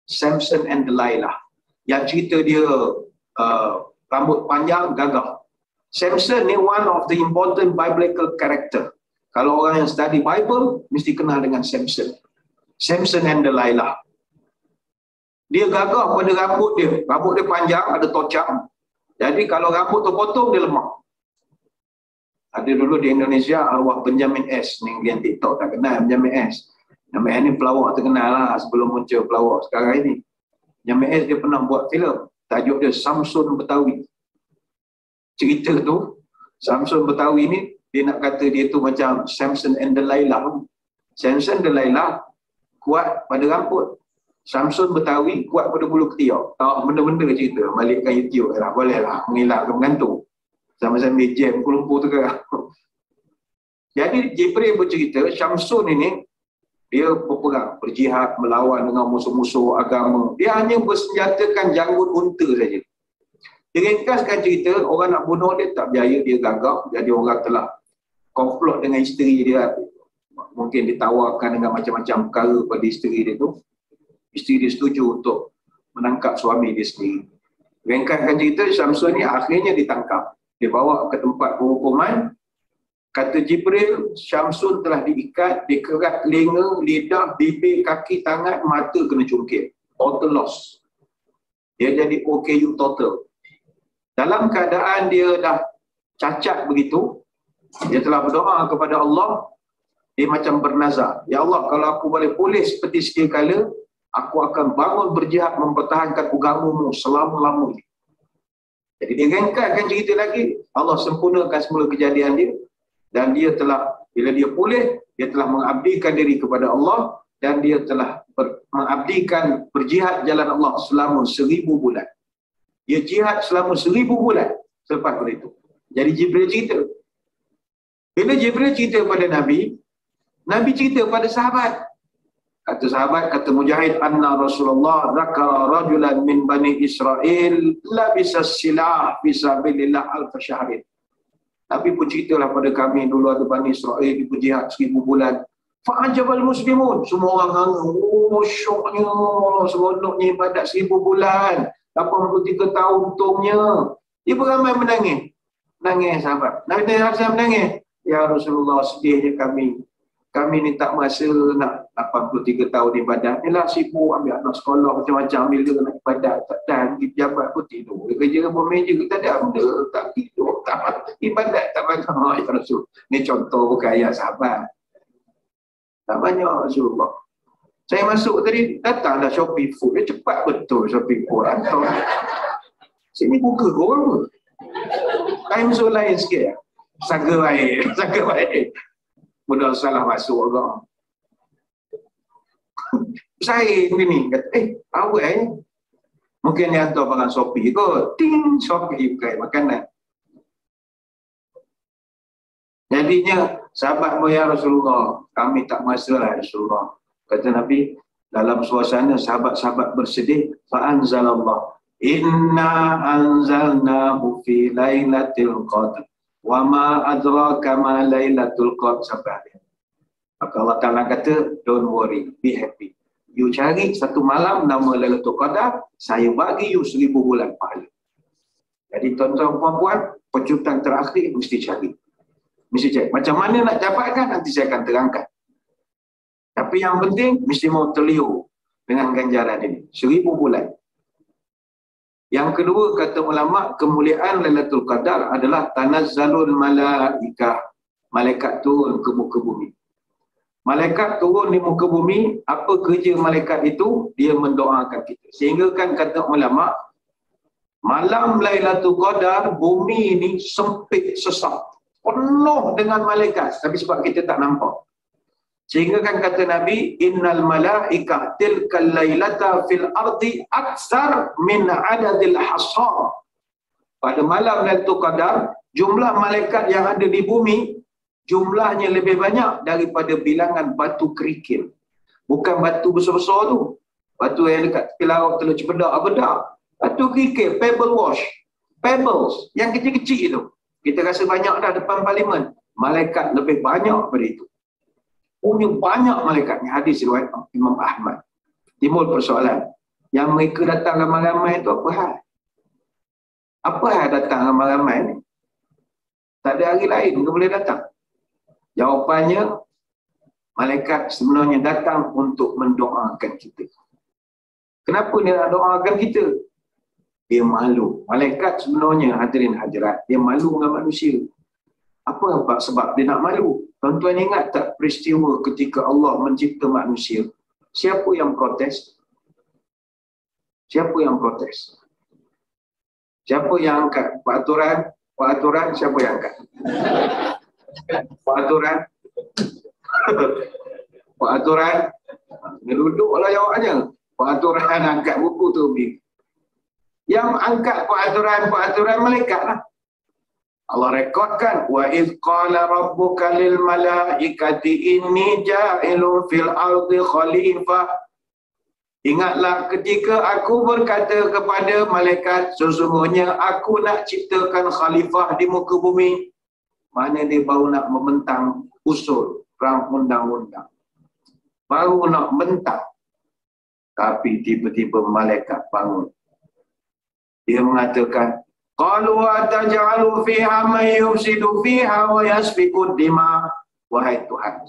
Samson and Delilah. Yang cerita dia rambut panjang, gagah. Samson ni one of the important biblical character. Kalau orang yang study Bible, mesti kenal dengan Samson. Samson and Delilah. Dia gagah pada rambut dia. Rambut dia panjang, ada tocang. Jadi kalau rambut terpotong, dia lemah. Ada dulu di Indonesia arwah Benjamin S. Ni yang TikTok tak kenal Benjamin S. Benjamin S ni pelawak terkenal lah sebelum muncul pelawak sekarang ini. Benjamin S dia pernah buat filem. Tajuk dia Samson Betawi. Cerita tu, Samson Betawi ni, dia nak kata dia tu macam Samson and Delilah. Samson Delilah kuat pada rambut. Samson Betawi kuat pada bulu ketiak. Tak benda-benda cerita. Balikkan YouTube lah. Boleh lah. Mengelakkan mengantuk. Sama-sama jam Kuala Lumpur tu ke. Jadi Jibril bercerita, Samson ini, dia berperang, berjihad, melawan dengan musuh-musuh agama. Dia hanya bersenjatakan janggut unta saja. Dia ringkaskan cerita, orang nak bunuh dia tak berjaya, dia gagal. Jadi orang telah komplot dengan isteri dia. Mungkin ditawarkan dengan macam-macam perkara pada isteri dia tu. Isteri dia setuju untuk menangkap suami dia sendiri. Ringkaskan cerita, Samson ni akhirnya ditangkap. Dia bawa ke tempat penghukuman. Kata Jibril, Samson telah diikat, dikerat telinga, lidah, bibir, kaki, tangan, mata kena cungkil. Total loss. Dia jadi OKU total. Dalam keadaan dia dah cacat begitu, dia telah berdoa kepada Allah. Dia macam bernazar, ya Allah, kalau aku boleh pulih seperti sedia kala, aku akan bangun berjihad mempertahankan agamamu selama-lamanya. Jadi dia ringkaskan cerita lagi, Allah sempurnakan semula kejadian dia, dan dia telah, bila dia pulih, dia telah mengabdikan diri kepada Allah, dan dia telah mengabdikan berjihad jalan Allah selama 1000 bulan. Dia jihad selama 1000 bulan selepas pada itu. Jadi Jibril cerita. Bila Jibril cerita pada Nabi, Nabi cerita pada sahabat. Kata sahabat, kata Mujahid, anna Rasulullah zakara rajulan min Bani Israel labisa silah fisabilillah al-fashahrin. Nabi pun ceritalah pada kami, dulu ada Bani Israel di berjihad 1000 bulan. Fa'ajabal muslimun. Semua orang hanga. Oh, syoknya. Seronoknya ibadat 1000 bulan. 83 tahun untungnya. Dia beramai menangis. Menangis sahabat. Nabi Muhammad menangis. Ya Rasulullah, sedihnya kami. Kami ni tak masa nak 83 tahun ibadat. Inilah sibuk ambil anak sekolah macam-macam. Bila nak ibadat, tak dan pergi pejabat pun tidur. Dia kerja apa meja, kita ada benda. Tak tidur, tak ibadat, tak banyak. Ya Rasul. Ni contoh bukan ayat sahabat. Tak banyak Rasulullah. Saya masuk tadi, datanglah Shopee Food. Dia cepat betul Shopee Food. Atau sini buka korang apa? Time zone lain sikit. Saga baik. Saga baik. Mudah salah masuk orang. Saya ni kata, awal mungkin dia hantar barang Shopee kot. Ting, Shopee bukan makanan. Jadinya sahabat ya Rasulullah, kami tak masalah Rasulullah. Kata Nabi, dalam suasana sahabat-sahabat bersedih, fa'anzalallah, inna anzalnahu fi lailatul qadr. Wa ma adraka ma lailatul qadr, sampai. Maka Allah Ta'ala kata, don't worry, be happy. You cari satu malam nama Lailatul Qadar, saya bagi you 1000 bulan pahala. Jadi tuan-tuan puan-puan, pencutang terakhir mesti cari. Mesti cari. Macam mana nak dapatkan, nanti saya akan terangkan. Tapi yang penting, mesti mau terliur dengan ganjaran ini. 1000 bulan. Yang kedua, kata ulama, kemuliaan Lailatul Qadar adalah tanazzalul malaikah. Malaikat turun ke muka bumi. Malaikat turun di muka bumi, apa kerja malaikat itu? Dia mendoakan kita. Sehingga kan kata ulama, malam Lailatul Qadar, bumi ini sempit sesak. Penuh dengan malaikat. Tapi sebab kita tak nampak. Sehingga kan kata Nabi, innal malaikah tilkal lailata fil ardi aksar min adadil hasar. Pada malam Lailatul Qadar, jumlah malaikat yang ada di bumi, jumlahnya lebih banyak daripada bilangan batu kerikil. Bukan batu besar-besar tu. Batu yang dekat tepi laut, Teluk Cempedak, bedak. Batu kerikil, pebble wash. Pebbles, yang kecil-kecil itu. Kita rasa banyak dah depan parlimen. Malaikat lebih banyak daripada itu. Punya banyak malaikatnya. Hadis riwayat Imam Ahmad. Timbul persoalan. Yang mereka datang ramai-ramai itu apa hal? Apa hal datang ramai-ramai ni? Tak ada hari lain ke boleh datang? Jawapannya, malaikat sebenarnya datang untuk mendoakan kita. Kenapa dia nak doakan kita? Dia malu. Malaikat sebenarnya, hadirin hadirat, dia malu dengan manusia. Apa sebab dia nak malu? Tuan-tuan ingat tak peristiwa ketika Allah mencipta manusia? Siapa yang protes? Siapa yang protes? Siapa yang angkat? Pak aturan, siapa yang angkat? Pak aturan? Pak aturan? Dia duduklah jawabnya. Pak aturan angkat buku tu. Yang angkat Pak aturan malaikat lah. Allah rekodkan, wa idh qala rabbuka lil malaikati inni ja'ilun fil ardi khalifah. Ingatlah ketika aku berkata kepada malaikat, sesungguhnya aku nak ciptakan khalifah di muka bumi. Mana dia baru nak membentang usul perang undang-undang. Baru nak bentang. Tapi tiba-tiba malaikat bangun. Dia mengatakan, qalu ataj'alu fiha may yufsidu fiha wa yasfiku dima. Wahai Tuhan,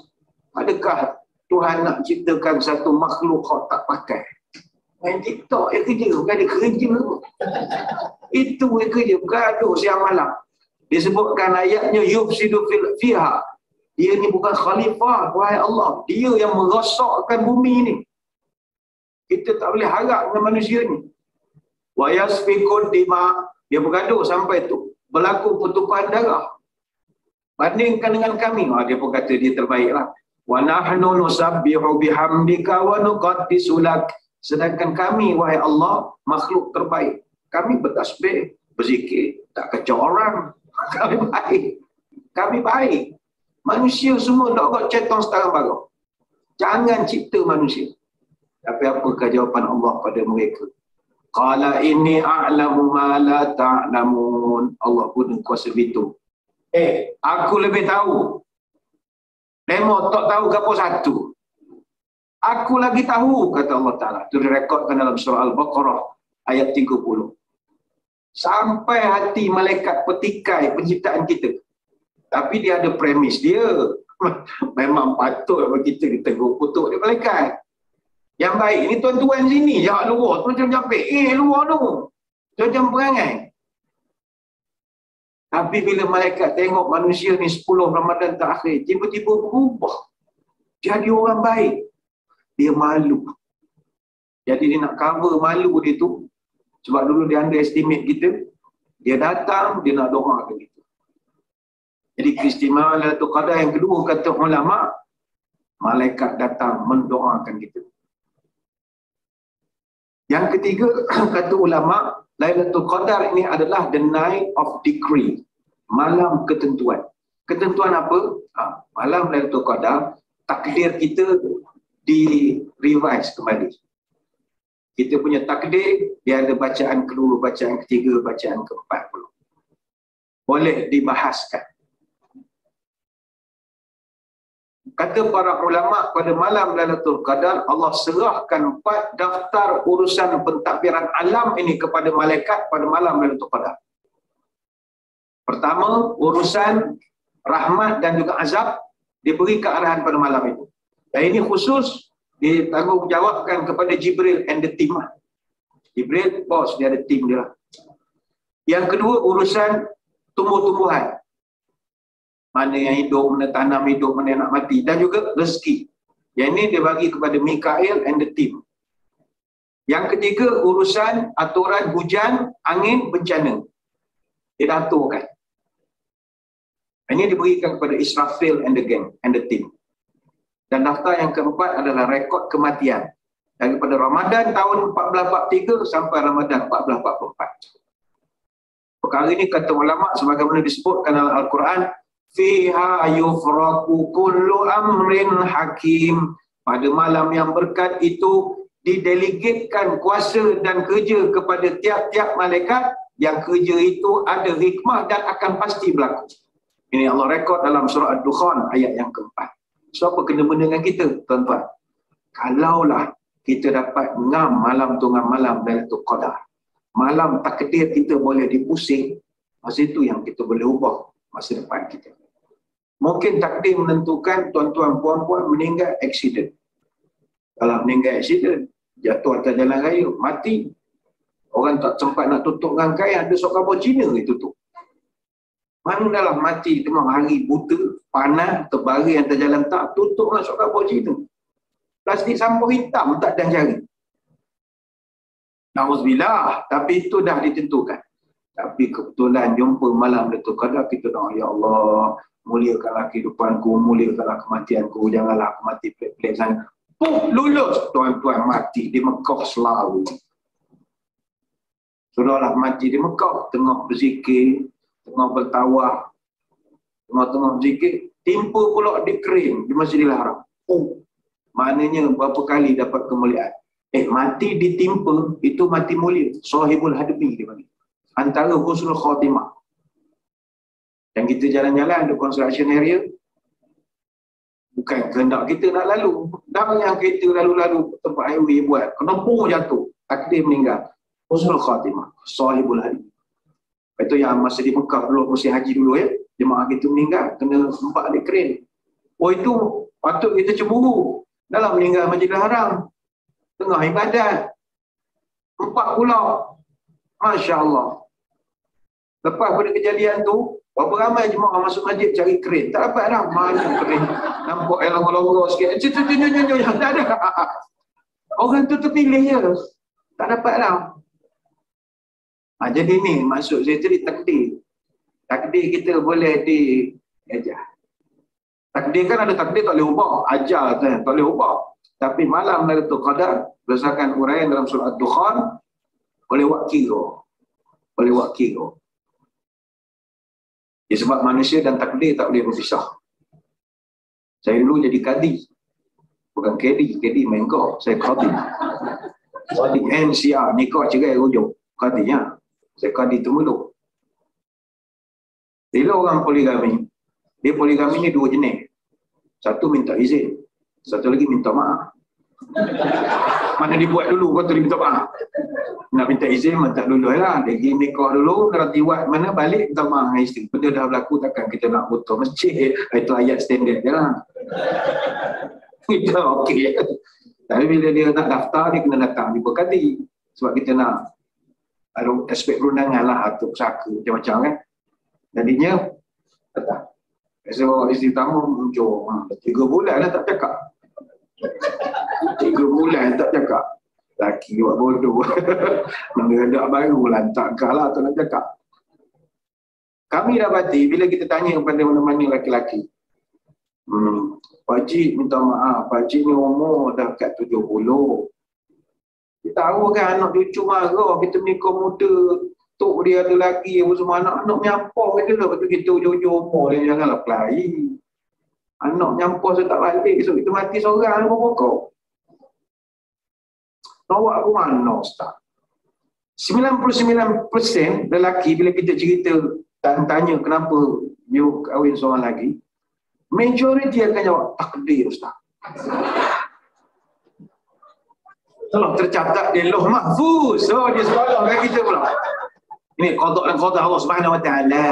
adakah Tuhan nak ciptakan satu makhluk kau tak pakai? Main TikTok yang kerja, bukan ada kerja. Itu yang kerja, gaduh siang malam. Disebutkan ayatnya yufsidu fiha. Dia ni bukan khalifah, wahai Allah. Dia yang merosakkan bumi ni. Kita tak boleh harap dengan manusia ni. Wa yasfiku dima. Dia bergaduh sampai tu berlaku pertumpahan darah. Bandingkan dengan kami, dia pun kata dia terbaiklah. Wa nahnu nusabbihu bihamdika wa nuqaddisu lak. Sedangkan kami, wahai Allah, makhluk terbaik. Kami bertasbih, berzikir, tak kacau orang. Kami baik. Kami baik. Manusia semua nak buat cetong setara baru. Jangan cipta manusia. Tapi apakah jawapan Allah pada mereka? Qala inni a'lamu ma la ta'lamun. Allah pun kuasa begitu. Aku lebih tahu. Demo tak tahu ke apa satu. Aku lagi tahu, kata Allah Ta'ala. Itu direkodkan dalam surah Al-Baqarah ayat 30. Sampai hati malaikat petikai penciptaan kita. Tapi dia ada premis dia. Memang patut kita tegur kutuk dia malaikat. Yang baik, ini tuan-tuan sini, jangan luar, tu macam capek. Luar tu. Macam perangai. Tapi bila malaikat tengok manusia ni 10 Ramadan terakhir, tiba-tiba berubah. Jadi orang baik. Dia malu. Jadi dia nak cover malu dia tu. Sebab dulu dia underestimate kita. Dia datang, dia nak doa ke kita. Jadi keistimewaan Lailatul Qadar yang kedua, kata ulama, malaikat datang mendoakan kita. Yang ketiga, kata ulama, Lailatul Qadar ini adalah the night of decree. Malam ketentuan. Ketentuan apa? Malam Lailatul Qadar, takdir kita di-revise kembali. Kita punya takdir, dia ada bacaan kedua, bacaan ketiga, bacaan keempat pula. Boleh dibahaskan. Kata para ulama, pada malam Lailatul Qadar, Allah serahkan 4 daftar urusan pentadbiran alam ini kepada malaikat pada malam Lailatul Qadar. Pertama, urusan rahmat dan juga azab diberi kearahan pada malam itu. Dan ini khusus ditanggungjawabkan kepada Jibril and the team. Jibril, bos, dia ada tim dia lah. Yang kedua, urusan tumbuh-tumbuhan. Mana yang hidup, mana tanam hidup, mana yang nak mati. Dan juga rezeki. Yang ini dia bagi kepada Mikail and the team. Yang ketiga, urusan aturan hujan, angin, bencana. Dia dah aturkan. Ini diberikan kepada Israfil and the gang and the team. Dan daftar yang keempat adalah rekod kematian. Daripada Ramadan tahun 1443 sampai Ramadan 1444. Perkara ini kata ulama sebagaimana disebutkan dalam Al-Quran, fiha yufraqu kullu amrin hakim. Pada malam yang berkat itu didelegatkan kuasa dan kerja kepada tiap-tiap malaikat yang kerja itu ada hikmah dan akan pasti berlaku. Ini Allah rekod dalam surah Ad-Dukhan ayat yang keempat. So apa kena benda dengan kita, tuan-tuan? Kalaulah kita dapat ngam malam tu, ngam malam Lailatul Qadar, malam takdir kita boleh dipusing, masa itu yang kita boleh ubah masa depan kita. Mungkin takdir menentukan tuan-tuan puan-puan meninggal aksiden. Kalau meninggal aksiden, jatuh atas jalan raya, mati. Orang tak sempat nak tutup dengan kain, ada sok kapal Cina yang tutup. Mana dalam mati tengah hari buta, panas, terbaring atas jalan tak, tutup dengan sok kapal Cina. Plastik sampur hitam tak ada jari. Nauzubillah, tapi itu dah ditentukan. Tapi kebetulan jumpa malam Lailatul Qadar, kita doa, ya Allah, muliakanlah kehidupanku, muliakanlah kematianku, janganlah aku mati pelik-pelik sana. Lulus tuan-tuan mati di Mekah selalu. Sudahlah mati di Mekah, tengah berzikir, tengah bertawaf, tengah-tengah berzikir, timpa pula di kering di Masjidil Haram. Maknanya berapa kali dapat kemuliaan. Mati ditimpa, itu mati mulia. Sahibul hadmi dia panggil. Antara husnul khatimah. Dan kita jalan-jalan di construction area, bukan kehendak kita nak lalu. Dah yang kereta lalu-lalu tempat highway buat, kenapa jatuh, takdir meninggal. Husnul khatimah, sahibul hadmi. Itu yang masa di Mekah dulu, musim haji dulu ya, jemaah kita meninggal, kena sempat di keren. Itu patut kita cemburu. Dalam meninggal Masjidil Haram, tengah ibadat, 4 pulau, Masya Allah. Lepas pada kejadian tu, berapa ramai jemaah masuk masjid cari keren, tak dapat dah. Mana keren, nampak yang longgar-longgar sikit, tak ada. Orang tu terpilih je, tak dapat dah. Jadi ni maksud saya tadi, takdir. Takdir kita boleh diajar. Takdir kan ada takdir tak boleh ubah, ajar tak boleh ubah. Tapi malam Lailatul Qadar berdasarkan uraian dalam surah Ad-Dukhan boleh buat kira. Boleh buat kira. Sebab manusia dan takdir tak boleh berpisah. Saya dulu jadi kadi. Bukan kadi main kau. Saya kadi. Kadi NCR, nikah cerai hujung. Kadinya. Saya kadi temuluk. Bila orang poligami, dia poligami ni 2 jenis. Satu minta izin, satu lagi minta maaf. Mana dibuat dulu, kau tu dia minta maaf. Nak minta izin, minta dulu lah. Dia pergi nikah dulu, kalau tiwat mana balik, minta maaf dengan isteri. Benda dah berlaku, takkan kita nak botol masjid. Itu ayat standard je lah. Itu okey. Tapi bila dia nak daftar, dia kena datang di Bekadi. Sebab kita nak ada aspek perundangan lah, atau pesaka, macam-macam kan. Jadinya, datang. Biasa bawa isteri tamu muncul. 3 bulan dah tak cakap. 3 bulan tak cakap. Laki buat bodoh. Nak gerak baru lah. Takkan lah tak nak cakap. Kami dapati bila kita tanya kepada mana-mana laki-laki. Pakcik minta maaf. Pakcik ni umur dah kat 70. Kita tahu kan anak cucu marah. Kita menikah muda. Tok dia ada lagi, apa semua anak-anak nyampah kita lah. Lepas tu kita ujung-ujung umur dia, janganlah pelai. Anak nyampah saya tak balik, so kita mati seorang apa pokok. Nawak ke mana Ustaz? 99% lelaki bila kita cerita dan tanya kenapa you kahwin seorang lagi, majoriti akan jawab, takdir Ustaz. Kalau tercatat dia loh mahfuz, so dia sekolah kan kita pula. Ini qada dan qada Allah Subhanahu Wa Taala.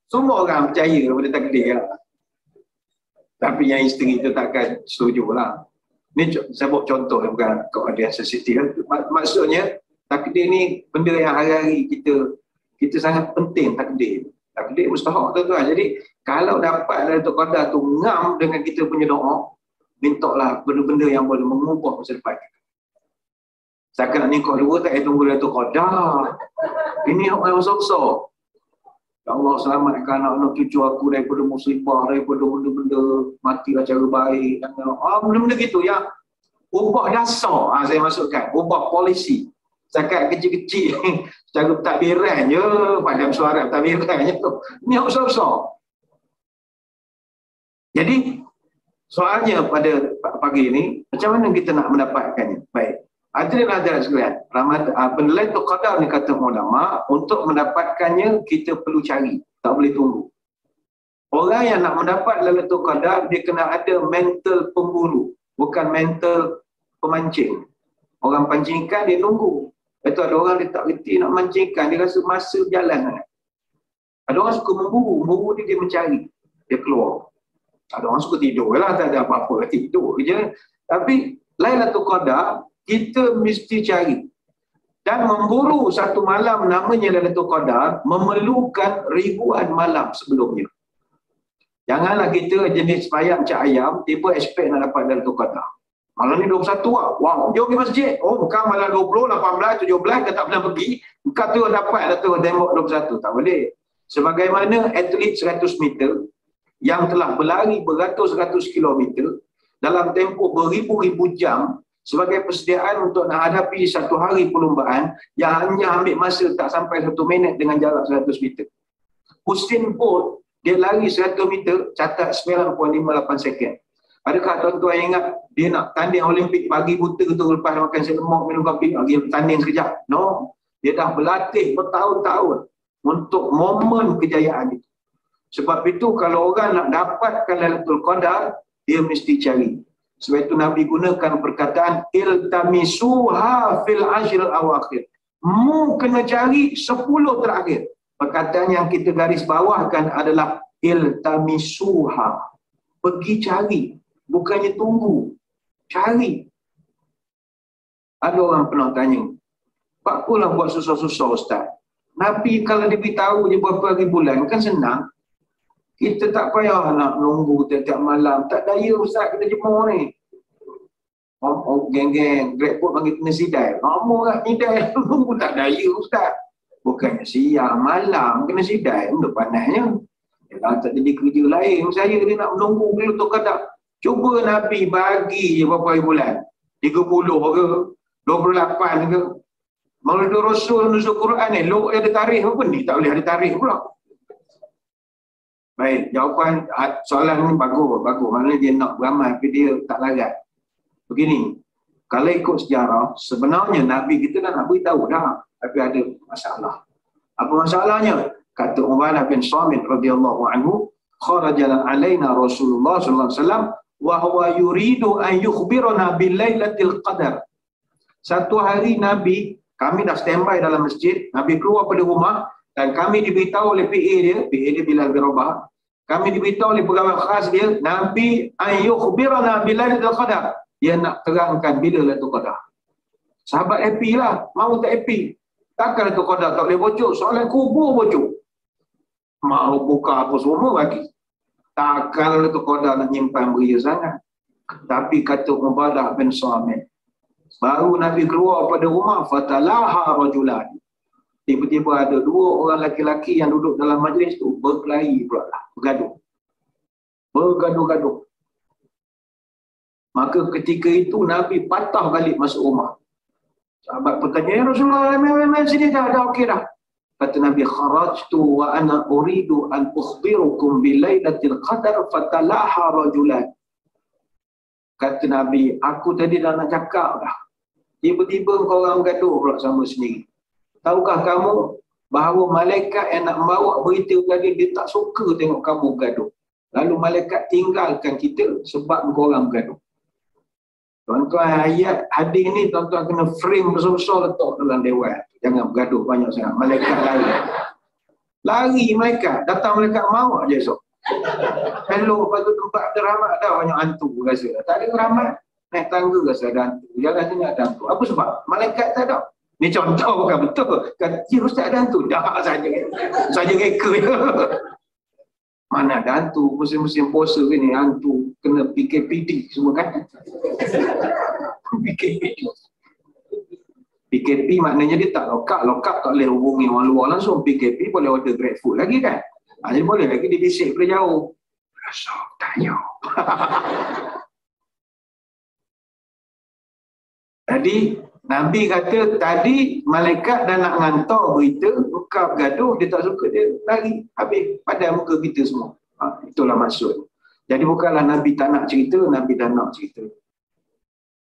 Semua orang percaya kepada takdir lah. Tapi yang isteri itu takkan setuju lah. Ini saya buat contoh, bukan kau ada yang sensitif. Maksudnya takdir ni benda yang hari-hari kita sangat penting takdir. Takdir mustahak tu. Jadi kalau dapat Lailatul Qadar tu ngam dengan kita punya doa, mintalah benda-benda yang boleh mengubah masa depan kita. Saya nak nikah 2 tak payah tunggu Lailatul Qadar. Ini orang yang besar-besar. Ya Allah selamatkan anak-anak cucu aku daripada musibah, daripada benda-benda matilah cara baik. Benda-benda gitu yang ubah dasar. Saya masukkan. Ubah polisi. Setakat kecil-kecil. Cara takbiran je. Padam suara takbiran je. Ini yang besar-besar. Jadi soalnya pada pagi ini, macam mana kita nak mendapatkannya? Baik. Hadirin hadirat sekalian, Lailatul Qadar ni kata ulama, untuk mendapatkannya kita perlu cari, tak boleh tunggu. Orang yang nak mendapat Lailatul Qadar, dia kena ada mental pemburu, bukan mental pemancing. Orang pancing ikan dia tunggu. Itu ada orang dia tak reti nak mancing ikan, dia rasa masa berjalan. Ada orang suka memburu dia mencari, dia keluar. Ada orang suka tidur lah, tak ada apa-apa, tidur je. Tapi Lailatul Qadar kita mesti cari. Dan memburu satu malam namanya Lailatul Qadar memerlukan ribuan malam sebelumnya. Janganlah kita jenis sembahyang cak ayam, tiba expect nak dapat Lailatul Qadar. Malam ni 21 lah. Wow, jom pergi masjid. Oh, bukan malam 20, 18, 17, kita tak pernah pergi. Bukan tu dapat dah tu tembok 21. Tak boleh. Sebagaimana atlet 100 meter yang telah berlari beratus-ratus kilometer dalam tempoh beribu-ribu jam sebagai persediaan untuk nak hadapi satu hari perlombaan yang hanya ambil masa tak sampai 1 minit dengan jarak 100 meter. Usain Bolt, dia lari 100 meter, catat 9.58 second. Adakah tuan-tuan ingat dia nak tanding Olimpik pagi buta tu lepas makan selemok, minum kopi, pergi tanding sekejap? No. Dia dah berlatih bertahun-tahun untuk momen kejayaan itu. Sebab itu kalau orang nak dapatkan Lailatul Qadar, dia mesti cari. Sebab itu Nabi gunakan perkataan iltamisuha fil ashril awakhir. Mu kena cari 10 terakhir. Perkataan yang kita garis bawahkan adalah iltamisuha. Pergi cari. Bukannya tunggu. Cari. Ada orang pernah tanya, "Pak, apalah buat susah-susah Ustaz? Nabi kalau dia beritahu je berapa hari bulan, kan senang. Kita tak payah nak nunggu tiap-tiap malam. Tak daya Ustaz kita jemur ni." Geng-geng GrabFood panggil kena sidai. Lama lah sidai. Nunggu tak daya Ustaz. Bukannya siang, malam kena sidai. Untuk panasnya. Yalah, tak jadi kerja lain. Saya dia nak menunggu Lailatul Qadar. Cuba Nabi bagi je berapa hari bulan. 30 ke? 28 ke? Maulid Rasul nuzul Quran ni, lok ada tarikh apa ni? Tak boleh ada tarikh pula. Baik, jawapan soalan ni bagus. Maknanya dia nak beramal tapi dia tak larat. Begini, kalau ikut sejarah, sebenarnya Nabi kita dah nak beritahu dah. Tapi ada masalah. Apa masalahnya? Kata Ubadah bin Samit radhiyallahu anhu, kharaja alaina Rasulullah sallallahu alaihi wasallam wa huwa yuridu an yukhbirana bil lailatul qadar. Satu hari Nabi, kami dah standby dalam masjid, Nabi keluar pada rumah dan kami diberitahu oleh PA dia Bilal bin Rabah. Kami diberitahu oleh pegawai khas dia, Nabi an yukhbirana bil lailatul qadar. Dia nak terangkan bila Lailatul Qadar. Sahabat happy lah, mau tak happy. Takkan Lailatul Qadar tak boleh bocor, soalan kubur bocor. Mau buka apa semua bagi. Takkan Lailatul Qadar nak nyimpan beria sangat. Tapi kata Ubadah bin Samit, baru Nabi keluar pada rumah, fatalaha rajulan. Tiba-tiba ada 2 orang lelaki yang duduk dalam majlis tu berkelahi pula lah, bergaduh. Maka ketika itu Nabi patah balik masuk rumah. Sahabat bertanya, "Ya Rasulullah, main sini dah okey dah." Kata Nabi, "Kharajtu wa ana uridu an ukhbirukum bil lailatul qadar fatalaha rajulan." Kata Nabi, "Aku tadi dah nak cakap dah. Tiba-tiba kau orang bergaduh pula sama sendiri. Tahukah kamu bahawa malaikat yang nak membawa berita tadi dia tak suka tengok kamu bergaduh. Lalu malaikat tinggalkan kita sebab kau orang bergaduh." Tuan-tuan, ayat hadis ni tuan-tuan kena frame besar-besar letak dalam dewan. Jangan bergaduh banyak sangat. Malaikat lari malaikat. Datang malaikat maut je esok. Hello, lepas tu tempat rahmat dah banyak hantu rasa. Tak ada rahmat. Naik tangga rasa ada hantu. Jangan tanya ada hantu. Apa sebab? Malaikat tak ada. Ni contoh bukan betul. Kata, "Ya Ustaz ada hantu." Dah saja. Saja reka je. Mana ada hantu, musim-musim puasa ni hantu kena PKPD semua kan. PKP maknanya dia tak lock up tak boleh hubungi orang luar langsung. PKP boleh order GrabFood lagi kan. Jadi boleh lagi dia bisik dari jauh. Rasa tanya. Jadi Nabi kata tadi malaikat dah nak hantar berita, engkau bergaduh, dia tak suka, dia lari, habis pada muka kita semua. Itulah maksud. Jadi bukanlah Nabi tak nak cerita, Nabi dah nak cerita.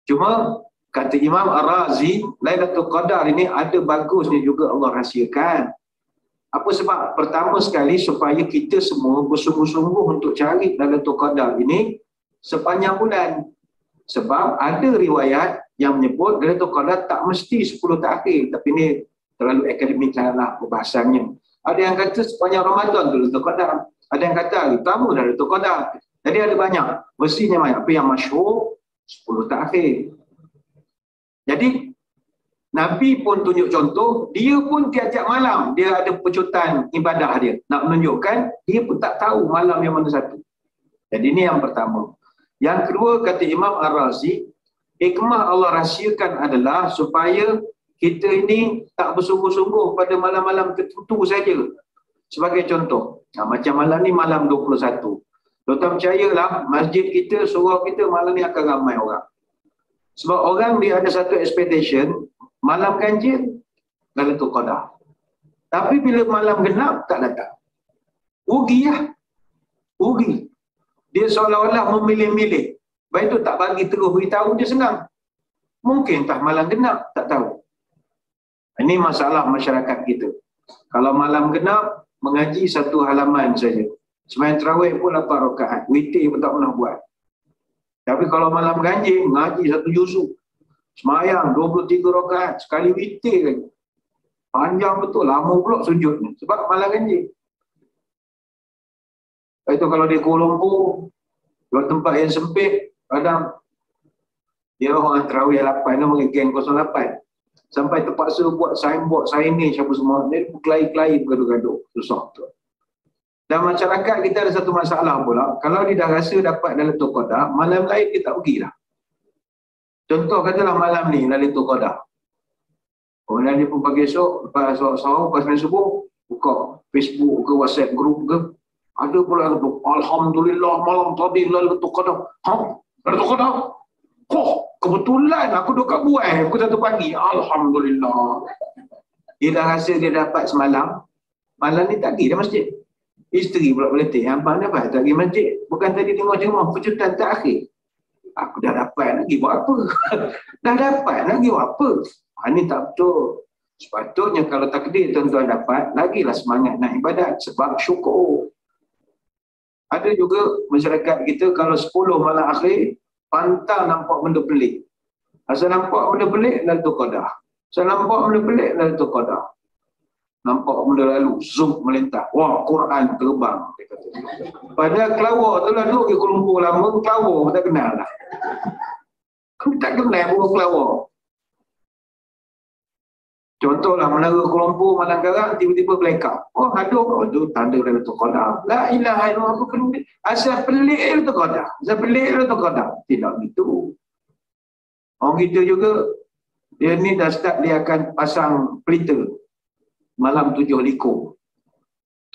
Cuma Kata Imam Ar-Razi, Lailatul Qadar ini ada bagusnya juga Allah rahsiakan. Apa sebab? Pertama sekali supaya kita semua bersungguh-sungguh untuk cari Lailatul Qadar ini sepanjang bulan. Sebab ada riwayat yang menyebut Lailatul Qadar tak mesti 10 terakhir. Tapi ini terlalu akademik sangatlah perbahasannya. Ada yang kata sepanjang Ramadan Lailatul Qadar. Ada yang kata hari pertama Lailatul Qadar. Jadi ada banyak. Versinya banyak. Tapi yang masyhur 10 terakhir. Jadi Nabi pun tunjuk contoh, dia pun tiap-tiap malam dia ada pecutan ibadah dia. Nak menunjukkan dia pun tak tahu malam yang mana satu. Jadi ini yang pertama. Yang kedua kata Imam Ar-Razi, hikmah Allah rahsiakan adalah supaya kita ini tak bersungguh-sungguh pada malam-malam tertentu saja. Sebagai contoh, macam malam ni malam 21. Tuan-tuan percayalah, masjid kita, surau kita malam ni akan ramai orang. Sebab orang dia ada satu expectation, malam ganjil, Lailatul Qadar. Tapi bila malam genap, tak datang. Rugi lah. Rugi. Dia seolah-olah memilih-milih. Baik tu tak bagi terus beritahu, dia senang. Mungkin tak malam genap, tak tahu. Ini masalah masyarakat kita. Kalau malam genap, mengaji satu halaman saja. Sembahyang tarawih pun 8 rakaat. Witir pun tak pernah buat. Tapi kalau malam ganjil, ngaji satu juzuk. Semayang 23 rakaat. Sekali witir lagi. Panjang betul. Lama pula sujud ni. Sebab malam ganjil. Itu kalau di Kuala Lumpur, dua tempat yang sempit, kadang dia orang tarawih 8, nama geng 08. Sampai terpaksa buat signboard, signage apa semua. Dia berkelahi-kelahi bergaduh-gaduh. Susah tu. Dan masyarakat kita ada satu masalah pula. Kalau dia dah rasa dapat Lailatul Qadar, malam lain dia tak pergilah. Contoh katalah malam ni Lailatul Qadar. Kemudian dia pun pagi esok, lepas sahur, lepas main subuh, buka Facebook ke WhatsApp group ke. Ada pula kata, Alhamdulillah malam tadi Lailatul Qadar. Lailatul Qadar? Kebetulan aku duduk kat buai, aku 1 pagi. Alhamdulillah. Dia dah rasa dia dapat semalam, malam ni tak pergi dah masjid. Isteri pula berletih, abang dapat tak pergi masjid? Bukan tadi tengok jemaah pecutan terakhir. Aku dah dapat, lagi buat apa? Dah dapat, lagi buat apa? Ini tak betul. Sepatutnya kalau takdir tuan-tuan dapat, lagilah semangat nak ibadat sebab syukur. Ada juga masyarakat kita kalau 10 malam akhir, pantang nampak benda pelik. Asal nampak benda pelik, Lailatul Qadar. Asal nampak benda pelik, Lailatul Qadar. Nampak benda lalu, zoom melintas. Wah, Quran terbang. Padahal kelawar tu lah, duduk di Kuala Lumpur lama, kelawar tak kenal lah. Kau tak kenal pun kelawar. Contohlah, menara Kuala Lumpur, Malang Garang, tiba-tiba blackout. Oh, aduh, tu tanda Lailatul Qadar. La ilaha illallah, apa benda? Asal pelik Lailatul Qadar. Asal pelik Lailatul Qadar. Tidak begitu. Orang kita juga, dia ni dah start, dia akan pasang pelita. Malam 7 likur.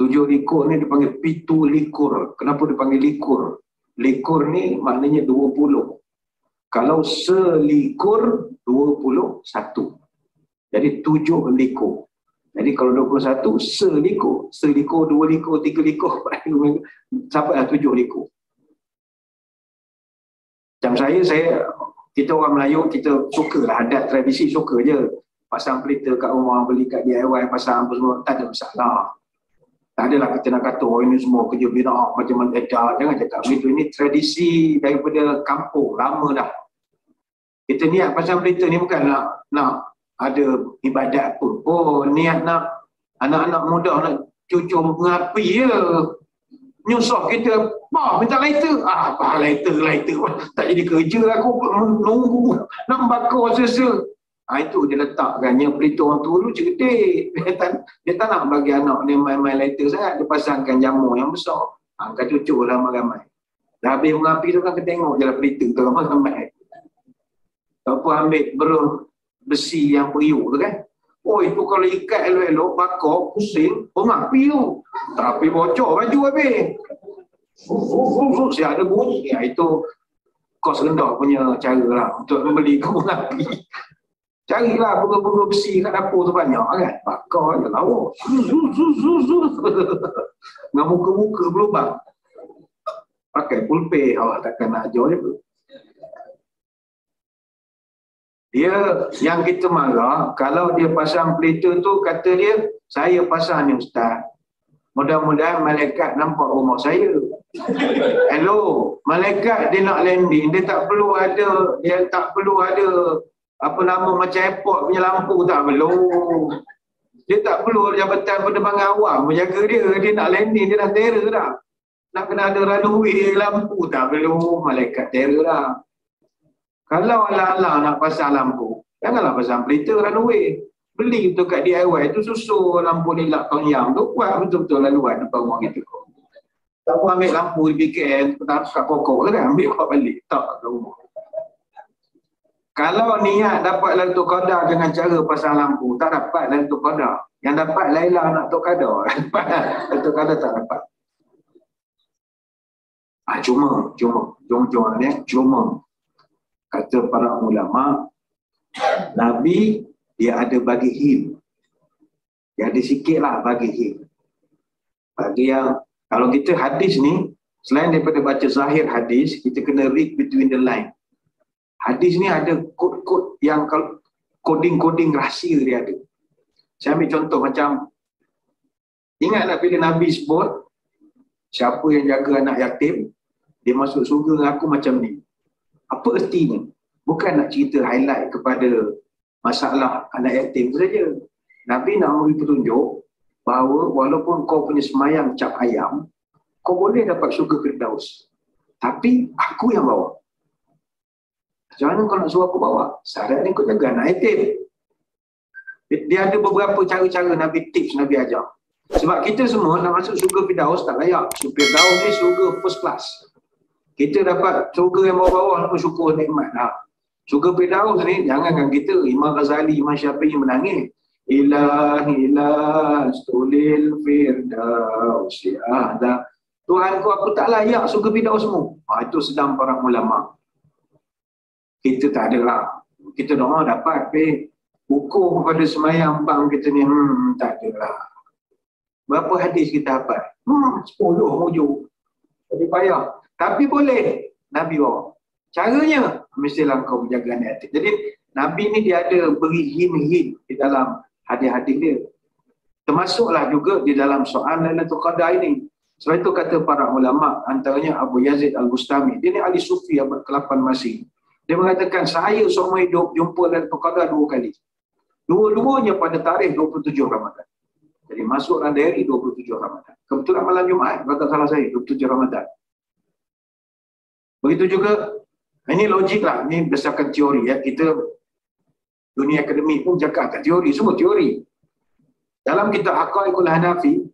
7 likur ni dipanggil pitu likur. Kenapa dipanggil likur? Likur ni maknanya 20. Kalau selikur, 21. Jadi 7 likur. Jadi kalau 21, selikur. Selikur, 2 likur, 3 likur. Sampailah 7 likur. Macam kita orang Melayu, kita sukalah adat tradisi, suka je. Pasang pelita kat rumah, beli kat DIY, pasang apa semua, tak ada masalah. Tak adalah kita nak kata, oh ini semua kerja bina, macam edah, jangan cakap begitu. Ini tradisi daripada kampung, lama dah. Kita niat pasang pelita ni bukan nak ada ibadat pun. Oh, niat nak anak-anak muda nak cucur mengapi je. Nyusah kita, minta lighter. Lighter. Tak jadi kerja aku, menunggu, nak bakar sesa. Itu dia letakkannya pelita orang tua dulu cerdik. Dia tak nak bagi anak dia main-main lighter sangat. Dia pasangkan jamur yang besar. Angkat cucur ramai-ramai. Dah habis mengapi tu kan kita tengok je lah pelita tu ramai-ramai. Apa ambil besi yang periuk tu kan. Oh itu kalau ikat elok-elok, bakar, pusing, mengapi tu. Tapi bocor baju habis. Saya ada bunyi. Itu kos rendah punya cara lah untuk membeli mengapi. Carilah bunga-bunga besi kat dapur tu banyak kan. Bakar je lawa. Dengan muka-muka berlubang. Pakai pulpen, awak takkan nak ajar je. Dia yang kita marah, kalau dia pasang pelita tu, kata dia, saya pasang ni Ustaz. Mudah-mudahan malaikat nampak rumah saya. Hello, malaikat dia nak landing, dia tak perlu ada apa nama macam airport punya lampu, tak perlu. Dia tak perlu jabatan penerbangan awam menjaga dia. Dia nak landing, dia dah terror dah. Nak kena ada runway lampu, tak perlu. Malaikat terror dah. Kalau ala-ala nak pasang lampu, janganlah pasang pelita runway. Beli tu kat DIY tu, susun lampu lilak tonyam tu, buat betul-betul laluan depan rumah kita. Tak pun ambil lampu di PKN, tak kat pokok kan, ambil buat balik, tak kat rumah. Kalau niat dapat Lailatul Qadar dengan cara pasang lampu, tak dapat Lailatul Qadar. Yang dapat Laila nak Lailatul Qadar. Lailatul Qadar tak dapat. Cuma kata para ulama, Nabi dia ada bagi hil. Dia ada sikit lah bagi hil. Bagi yang, kalau kita hadis ni, selain daripada baca zahir hadis, kita kena read between the line. Hadis ni ada kod-kod yang, coding-coding rahsia dia ada. Saya ambil contoh macam, ingat tak bila Nabi sebut, siapa yang jaga anak yatim, dia masuk surga dengan aku macam ni. Apa ertinya? Bukan nak cerita highlight kepada masalah anak yatim saja. Nabi nak memberi petunjuk bahawa walaupun kau punya semayang cap ayam, kau boleh dapat syurga Firdaus. Tapi aku yang bawa. Macam mana kau nak suruh aku bawa? Syarat ni kau jaga anak yatim. Dia ada beberapa cara-cara Nabi tips, Nabi ajar. Sebab kita semua nak masuk syurga Firdaus tak layak. Firdaus ni syurga first class. Kita dapat syurga yang bawah-bawah, apa syukur nikmat lah. Syurga Firdaus ni, jangankan kita, Imam Ghazali, Imam Syafi'i menangis. Ilah, stulil Firdaus. Tuhanku, aku tak layak syurga Firdaus semua. Itu sedang para ulama. Kita tak ada lah. Kita doa dapat, ukur kepada semayang bang kita ni, tak ada lah. Berapa hadis kita dapat? 10 hujung. Jadi payah. Tapi boleh Nabi bawa. Caranya, mestilah kau menjaga anak yatim. Jadi, Nabi ni dia ada beri hint-hint di dalam hadis-hadis dia. Termasuklah juga di dalam soal Lailatul Qadar ini. Sebab itu kata para ulama, antaranya Abu Yazid Al-Bustami. Dia ni ahli sufi abad ke-8 Masih. Dia mengatakan, saya seumur hidup jumpa Lailatul Qadar 2 kali. Dua-duanya pada tarikh 27 Ramadan. Jadi, masuklah dari 27 Ramadan. Kebetulan malam Jumaat, kata salah saya, 27 Ramadan. Begitu juga, ini logik lah, ini berdasarkan teori ya. Kita, dunia akademik pun cakap tak teori, semua teori. Dalam kitab Haqaiqul Hanafi,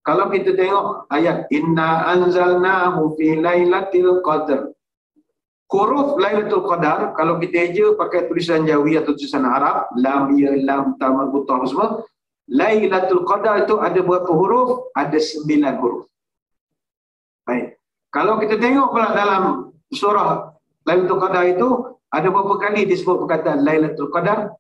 kalau kita tengok ayat Inna anzalnahu fi lailatul qadr. Huruf Lailatul Qadar, kalau kita eja pakai tulisan Jawi atau tulisan Arab, lam, ya, lam, ta, marbutah semua, Lailatul Qadar itu ada berapa huruf? Ada 9 huruf. Baik. Kalau kita tengok pula dalam surah Lailatul Qadar itu, ada berapa kali disebut perkataan Lailatul Qadar?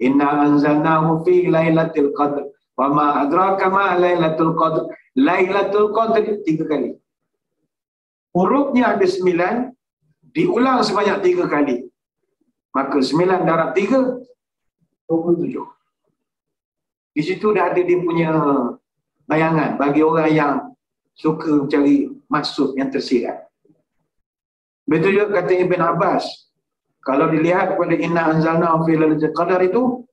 Inna anzalnahu fi Lailatul Qadr. Wa ma adraka ma Lailatul Qadr. Lailatul Qadr 3 kali. Hurufnya ada 9, diulang sebanyak 3 kali. Maka 9 darab 3, 27. Di situ dah ada dia punya bayangan bagi orang yang suka mencari maksud yang tersirat. Betul juga kata Ibn Abbas. Kalau dilihat pada Inna anzalnahu fi lailatul qadar itu,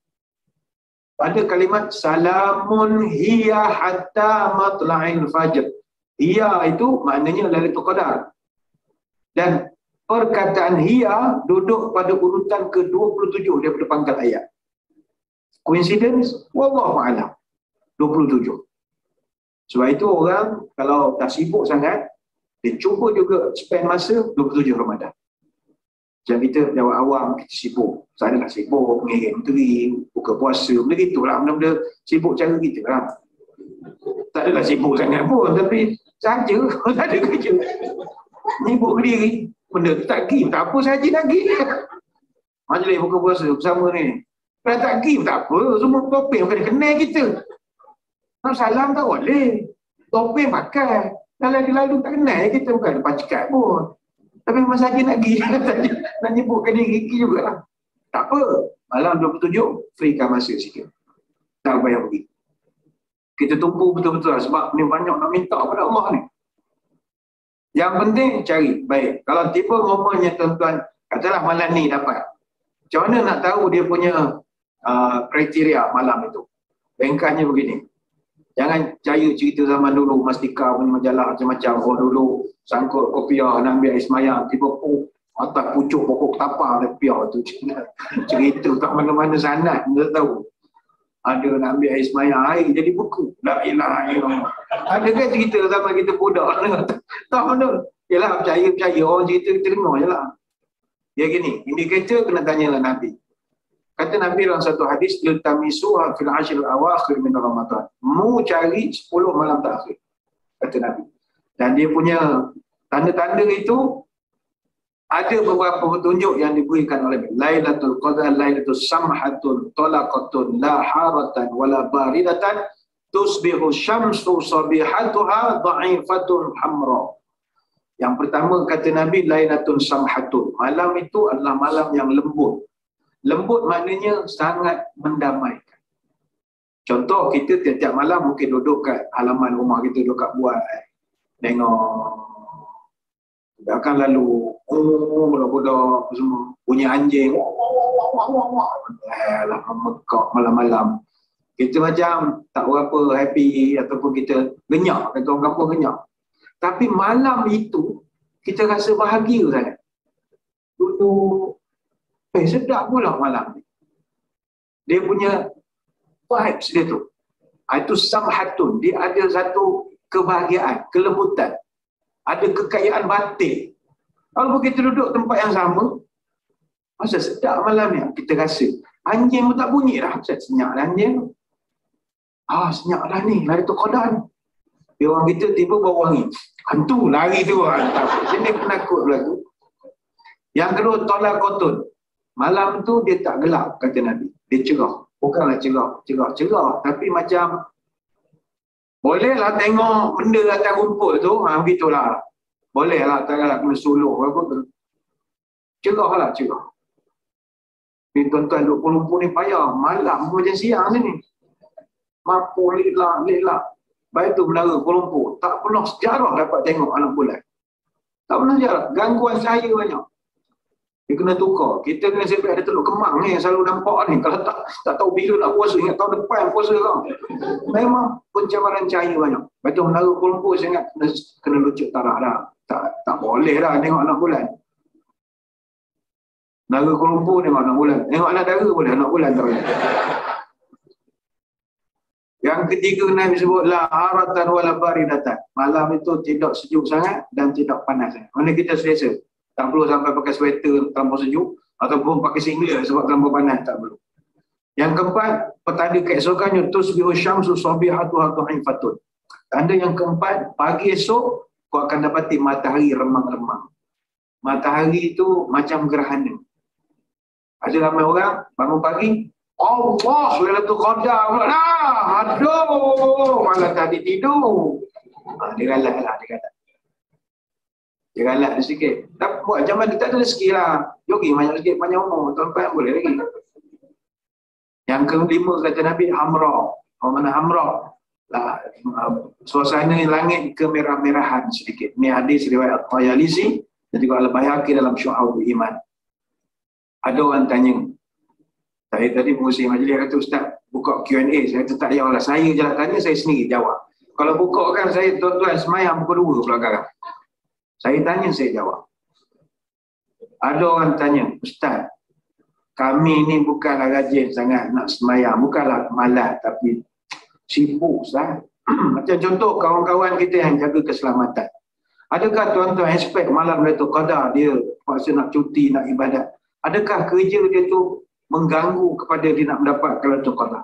pada kalimat salamun hiya hatta matla'il fajr. Hiya itu maknanya Lailatul Qadar. Dan perkataan hiya duduk pada urutan ke-27 daripada pangkat ayat. Coincidence? Wallahu a'lam. 27. Sebab itu orang kalau tak sibuk sangat, dia cuba juga spend masa 27 Ramadan. Macam kita jawab awam, kita sibuk. Saya nak sibuk, mengirim menteri, buka puasa, benda gitulah. Benda-benda sibuk cara kita lah. Tak adalah sibuk sangat pun, tapi saja, tak ada kerja. Sibuk berdiri, benda tu tak pergi, tak apa saja nak pergi. Majlis buka puasa bersama ni. Kalau tak pergi tak apa, semua topeng bukan kenal kita. Kalau salam tak boleh. Topeng pakai. Kalau lalu tak kenal kita, bukan lepas cekat pun. Tapi memang saja nak pergi. Nak nyebutkan diri juga lah. Tak apa, malam 27 freekan masa sikit. Tak payah pergi. Kita tumpu betul-betul lah, sebab ni banyak nak minta pada Allah ni. Yang penting cari. Baik. Kalau tiba momennya tuan-tuan, katalah malam ni dapat. Macam mana nak tahu dia punya kriteria malam itu? Ringkasnya begini. Jangan percaya cerita zaman dulu, Mastika punya majalah macam-macam. Oh dulu sangkut kopiah nak ambil air semayang, tiba atas pucuk pokok tapar kopiah tu. Cerita tak mana-mana sanad, kita tahu. Ada nak ambil air semayang, air jadi buku. La ilaha illallah. Ada kan cerita zaman kita budak? Tak mana. Yalah, percaya-percaya. Orang cerita kita dengar je lah. Dia gini, indikator kena tanyalah Nabi. Kata Nabi dalam satu hadis, iltamisuha fil ashr al-awakhir min Ramadan. Mu cari 10 malam terakhir. Kata Nabi. Dan dia punya tanda-tanda itu ada beberapa petunjuk yang diberikan oleh Lailatul Qadar, Lailatul Samhatun, Talaqatun, la haratan wala baridatan, tusbihu syamsu sabihatuha dha'ifatun hamra. Yang pertama kata Nabi, Lailatul Samhatun. Malam itu adalah malam yang lembut. Lembut maknanya sangat mendamaikan. Contoh, kita tiap-tiap malam mungkin duduk kat halaman rumah kita, duduk kat buat, tengok. Akan lalu, budak-budak semua, punya anjing, memekak malam-malam. Kita macam tak berapa happy ataupun kita genyak, kata orang kampung genyak. Tapi malam itu, kita rasa bahagia sangat. Duduk, sedap pula malam ni. Dia punya vibes dia tu. Itu samhatun. Dia ada satu kebahagiaan, kelembutan. Ada kekayaan batin. Kalau kita duduk tempat yang sama, masa sedap malam ni, kita rasa. Anjing pun tak bunyi dah. Senyap dah anjing. Senyap dah ni. Lailatul Qadar ni. Dia orang kita tiba bau wangi. Hantu lari tu. Jadi penakut pula tu. Yang kedua, talaqatun. Malam tu dia tak gelap, kata Nabi. Dia cerah. Bukanlah cerah. Tapi macam, bolehlah tengok benda atas rumput tu, begitulah. Bolehlah, takkanlah kena suluh apa tu. Cerah. Ni tuan-tuan duduk lumpur ni payah. Malam pun macam siang ni. Mampu lelak. Baik tu menara Kuala Lumpur. Tak pernah sejarah dapat tengok anak bulan. Tak pernah sejarah. Gangguan cahaya banyak. Dia kena tukar. Kita kena sebab ada Teluk Kemang ni yang selalu nampak ni. Kalau tak tahu bila nak puasa, ingat tahun depan puasa kan. Memang pencemaran cahaya banyak. Lepas tu menara Kuala Lumpur saya ingat kena lucuk tarah dah. Tak boleh dah tengok anak bulan. Menara Kuala Lumpur tengok anak bulan. Tengok anak dara boleh, anak bulan tak boleh. Yang ketiga Nabi sebut la haratan wala baridatan. Malam itu tidak sejuk sangat dan tidak panas sangat. Mana kita selesa. Tak perlu sampai pakai sweater terlampau sejuk ataupun pakai singlet sebab terlampau panas, tak perlu. Yang keempat, petanda keesokannya tusbihu syamsu sabihatuha dha'ifatun. Tanda yang keempat, pagi esok kau akan dapati matahari remang-remang. Matahari itu macam gerhana. Ada ramai orang bangun pagi, Allah Lailatul Qadar pula dah. Aduh, malah tadi tidur. Dia galak. Dia galak sikit. Tak buat zaman dia tak ada rezeki lah. Jogi banyak sikit, banyak umur. Tuan-tuan boleh lagi. Yang kelima kata Nabi, hamra. Mana hamra? Suasana langit kemerah-merahan sedikit. Ini hadis riwayat At-Tayalisi dan juga Al-Baihaqi dalam Syu'abul Iman. Ada orang tanya. Saya tadi mengurusi majlis kata, Ustaz, buka Q&A. Saya kata tak payahlah. Saya je lah tanya, saya sendiri jawab. Kalau buka kan saya tuan-tuan semayang pukul 2 belakang. Saya tanya, saya jawab. Ada orang tanya, Ustaz, kami ni bukanlah rajin sangat nak semayang, bukanlah malas, tapi sibuk, Ustaz. Macam contoh kawan-kawan kita yang jaga keselamatan. Adakah tuan-tuan expect malam Lailatul Qadar dia paksa nak cuti, nak ibadat? Adakah kerja dia tu mengganggu kepada dia nak mendapat Lailatul Qadar?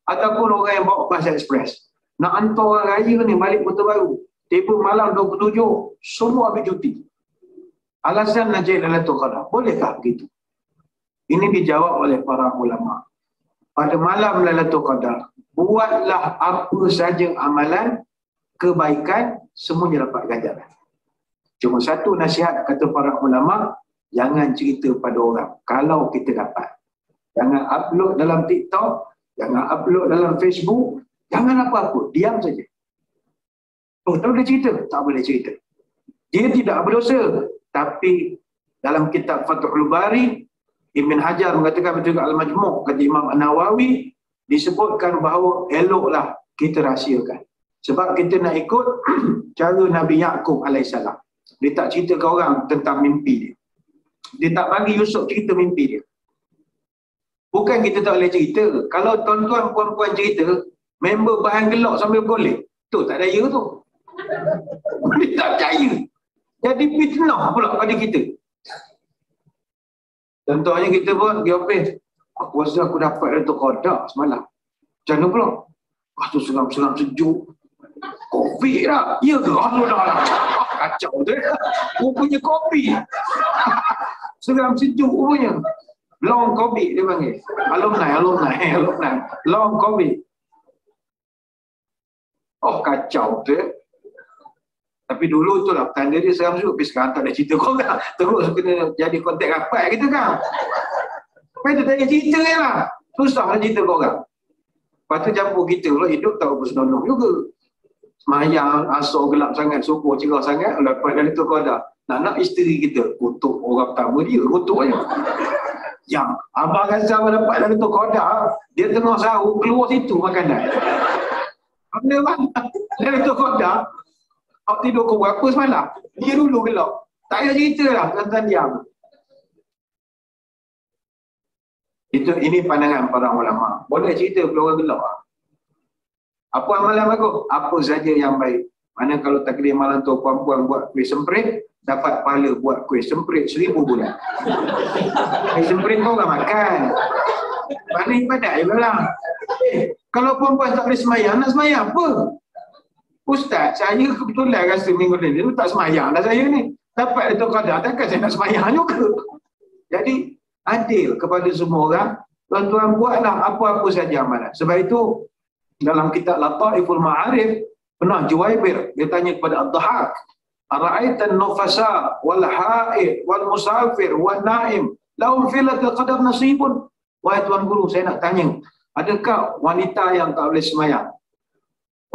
Ataupun orang yang bawa bas ekspres, nak hantar orang raya ni balik Kota Baru, tiba malam 27, semua ambil cuti. Alasan nak jadi Lailatul Qadar. Bolehkah begitu? Ini dijawab oleh para ulama. Pada malam Lailatul Qadar, buatlah apa saja amalan kebaikan, semuanya dapat ganjaran. Cuma satu nasihat kata para ulama, jangan cerita pada orang kalau kita dapat. Jangan upload dalam TikTok, jangan upload dalam Facebook, jangan apa-apa, diam saja. Oh, tak boleh cerita? Tak boleh cerita. Dia tidak berdosa. Tapi dalam kitab Fathul Bari, Ibn Hajar mengatakan betul Al-Majmu' kata Imam An-Nawawi, disebutkan bahawa eloklah kita rahsiakan. Sebab kita nak ikut cara Nabi Ya'qub alaihissalam. Dia tak cerita ke orang tentang mimpi dia. Dia tak bagi Yusuf cerita mimpi dia. Bukan kita tak boleh cerita. Kalau tuan-tuan puan-puan cerita, member bahan gelak sambil boleh. Tu tak daya tu. Dia tak percaya. Jadi fitnah pula pada kita. Contohnya kita pun pergi office. Aku rasa aku dapat Lailatul Qadar semalam. Macam mana pula? Tu seram-seram sejuk. Covid dah. Ya ke? Dah lah. Kacau tu. Rupanya Covid. Seram sejuk rupanya. Long Covid dia panggil. Alumni. Long Covid. Oh, kacau tu. Tapi dulu tu lah tanda dia seram sejuk. Tapi sekarang tak ada cerita korang. Terus kena jadi kontak rapat kita kan. Lepas tu tak ada cerita je lah. Susah lah cerita korang. Lepas tu campur kita pula hidup tak apa senonoh juga. Semayang, asal gelap sangat, subuh cerah sangat, lepas dari tu kau dah nak isteri kita, kutuk orang pertama dia, kutuk je. Yang Abang Azam dapat dari tu kau dah, dia tengah sahur, keluar situ makanan. Benda bang, dari tu kau dah, awak tidur kau berapa semalam? Dia dulu gelap. Tak payah cerita lah, tuan-tuan diam. Ini pandangan para ulama. Boleh cerita kepada orang gelap lah. Apa amalan bagus? Apa saja yang baik. Mana kalau takdir malam tu puan-puan buat kuih semprit, dapat pahala buat kuih semprit 1000 bulan. Kuih semprit kau orang makan. Mana ibadat je bilang. Kalau puan-puan tak boleh semayang, nak semayang apa? Ustaz, saya kebetulan rasa minggu ni tak semayang dah saya ni. Dapat itu kadar, takkan saya nak semayang juga. Jadi, adil kepada semua orang. Tuan-tuan buatlah apa-apa saja amalan. Sebab itu, dalam kitab Lataiful Ma'arif, pernah Juwaibir, dia tanya kepada Ad-Dhahak, Ara'aitan nufasa wal ha'id wal musafir wal na'im lahum filatul qadar nasibun. Wahai Tuan Guru, saya nak tanya, adakah wanita yang tak boleh semayang,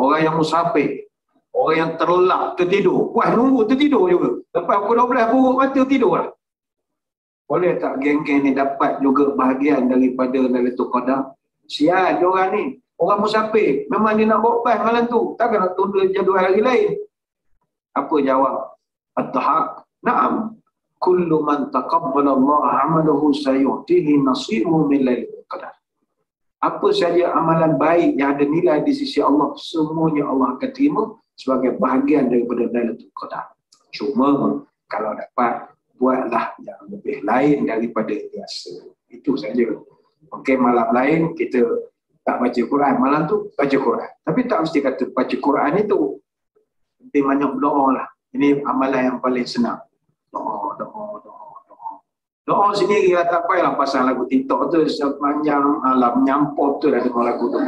orang yang musafir, orang yang terlelap, tertidur, wah nunggu tertidur juga, lepas pukul 12 buruk mata tidur lah, boleh tak geng-geng ni dapat juga bahagian daripada Lailatul Qadar? Sial diorang ni. Orang musafir, memang dia nak bawa bas malam tu. Takkan nak tunda jadual hari lain. Apa jawab? At-Tahaq. Naam. Kullu man taqabbala Allah amalahu sayu'tihi nasibu min Lailatul Qadar. Apa saja amalan baik yang ada nilai di sisi Allah, semuanya Allah akan terima sebagai bahagian daripada Lailatul Qadar. Cuma, kalau dapat, buatlah yang lebih lain daripada biasa. Itu saja. Okey, malam lain kita tak baca Quran. Malam tu baca Quran. Tapi tak mesti kata baca Quran itu. Penting banyak doa lah. Ini amalan yang paling senang. Doa. Doa sendiri lah, tak payahlah pasang lagu TikTok tu sepanjang alam menyampur tu dah dengar lagu tu.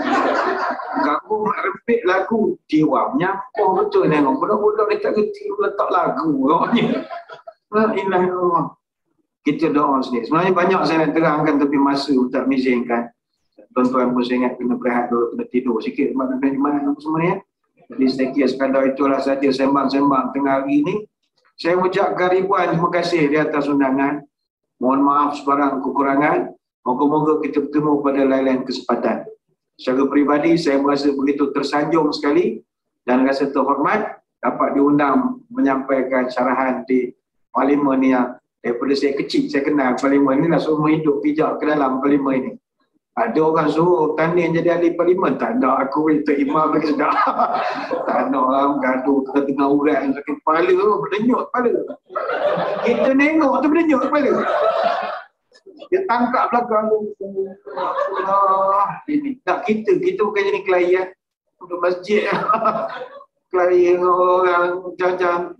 Ganggu nak repeat lagu, jiwa menyampur betul tengok. Budak-budak dia tak kerti letak lagu. Inna kita doa sendiri. Sebenarnya banyak saya nak terangkan tapi masa tak mengizinkan. Tuan-tuan pun saya ingat kena berehat dulu, kena tidur sikit sebab kena iman apa semua ni. Jadi sedikit sekadar itulah saja sembang-sembang tengah hari ini. Saya ucapkan ribuan terima kasih di atas undangan. Mohon maaf sebarang kekurangan. Moga-moga kita bertemu pada lain-lain kesempatan. Secara peribadi saya merasa begitu tersanjung sekali dan rasa terhormat dapat diundang menyampaikan syarahan di parlimen ni yang daripada saya kecil saya kenal parlimen ni lah, semua hidup pijak ke dalam parlimen ini. Ada orang suruh tanding jadi ahli parlimen, tak ada, aku minta imam lagi sedap. Tak ada orang gaduh tengah urat sakit kepala tu, berdenyut kepala. Kita nengok tu berdenyut kepala. Dia tangkap belakang tu. Ini tak kita bukan jadi klien untuk masjid. Klien orang jajan.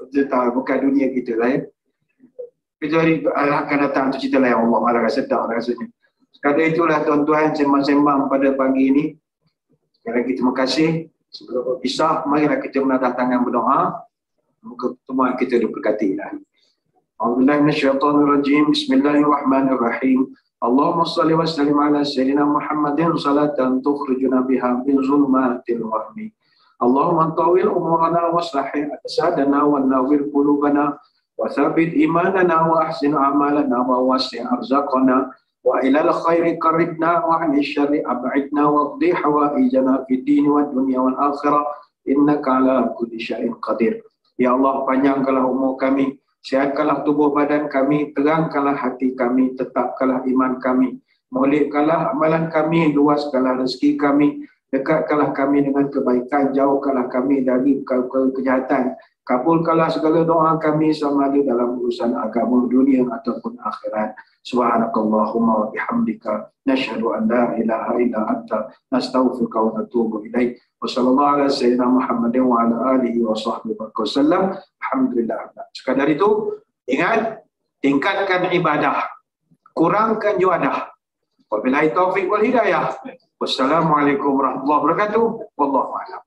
Dia tahu bukan dunia kita lah ya. Kecuali akan datang tu cerita lain, Allah malah sedap rasanya. Sekadar itulah tuan-tuan sembang-sembang pada pagi ini. Sekali lagi terima kasih. Sebelum berpisah, marilah kita menadah tangan berdoa. Moga pertemuan kita diberkati. A'udzubillahi minasyaitonir rajim. Bismillahirrahmanirrahim. Allahumma shalli wa sallim ala sayyidina Muhammadin salatan tukhrijuna biha min zulmatil wahmi. Allahumma tawil umurana waslih ajsadana wa nawwir qulubana wa tsabbit imanana wa ahsin a'malana wa wasi' arzaqana wa ilal khairi qarribna wa 'anil syarri ab'idna wa qdi hawaijana fid din wad dunya wal akhirah innaka 'ala kulli syai'in qadir. Ya Allah, panjangkanlah umur kami, sihatkanlah tubuh badan kami, terangkanlah hati kami, tetapkanlah iman kami, molekkanlah amalan kami, luaskanlah rezeki kami, dekatkanlah kami dengan kebaikan, jauhkanlah kami dari kejahatan. Kabulkanlah segala doa kami sama ada dalam urusan agama dunia ataupun akhirat. Subhanakallahumma wa bihamdika nasyhadu an la ilaha illa anta nastaghfiruka wa natubu ilaik. Wa sallallahu ala sayyidina Muhammadin wa ala alihi wa sahbihi wasallam. Alhamdulillah. Sekadar itu, ingat, tingkatkan ibadah, kurangkan juadah. Wabillahi taufiq wal hidayah. Wassalamualaikum warahmatullahi wabarakatuh. Wallahu a'lam.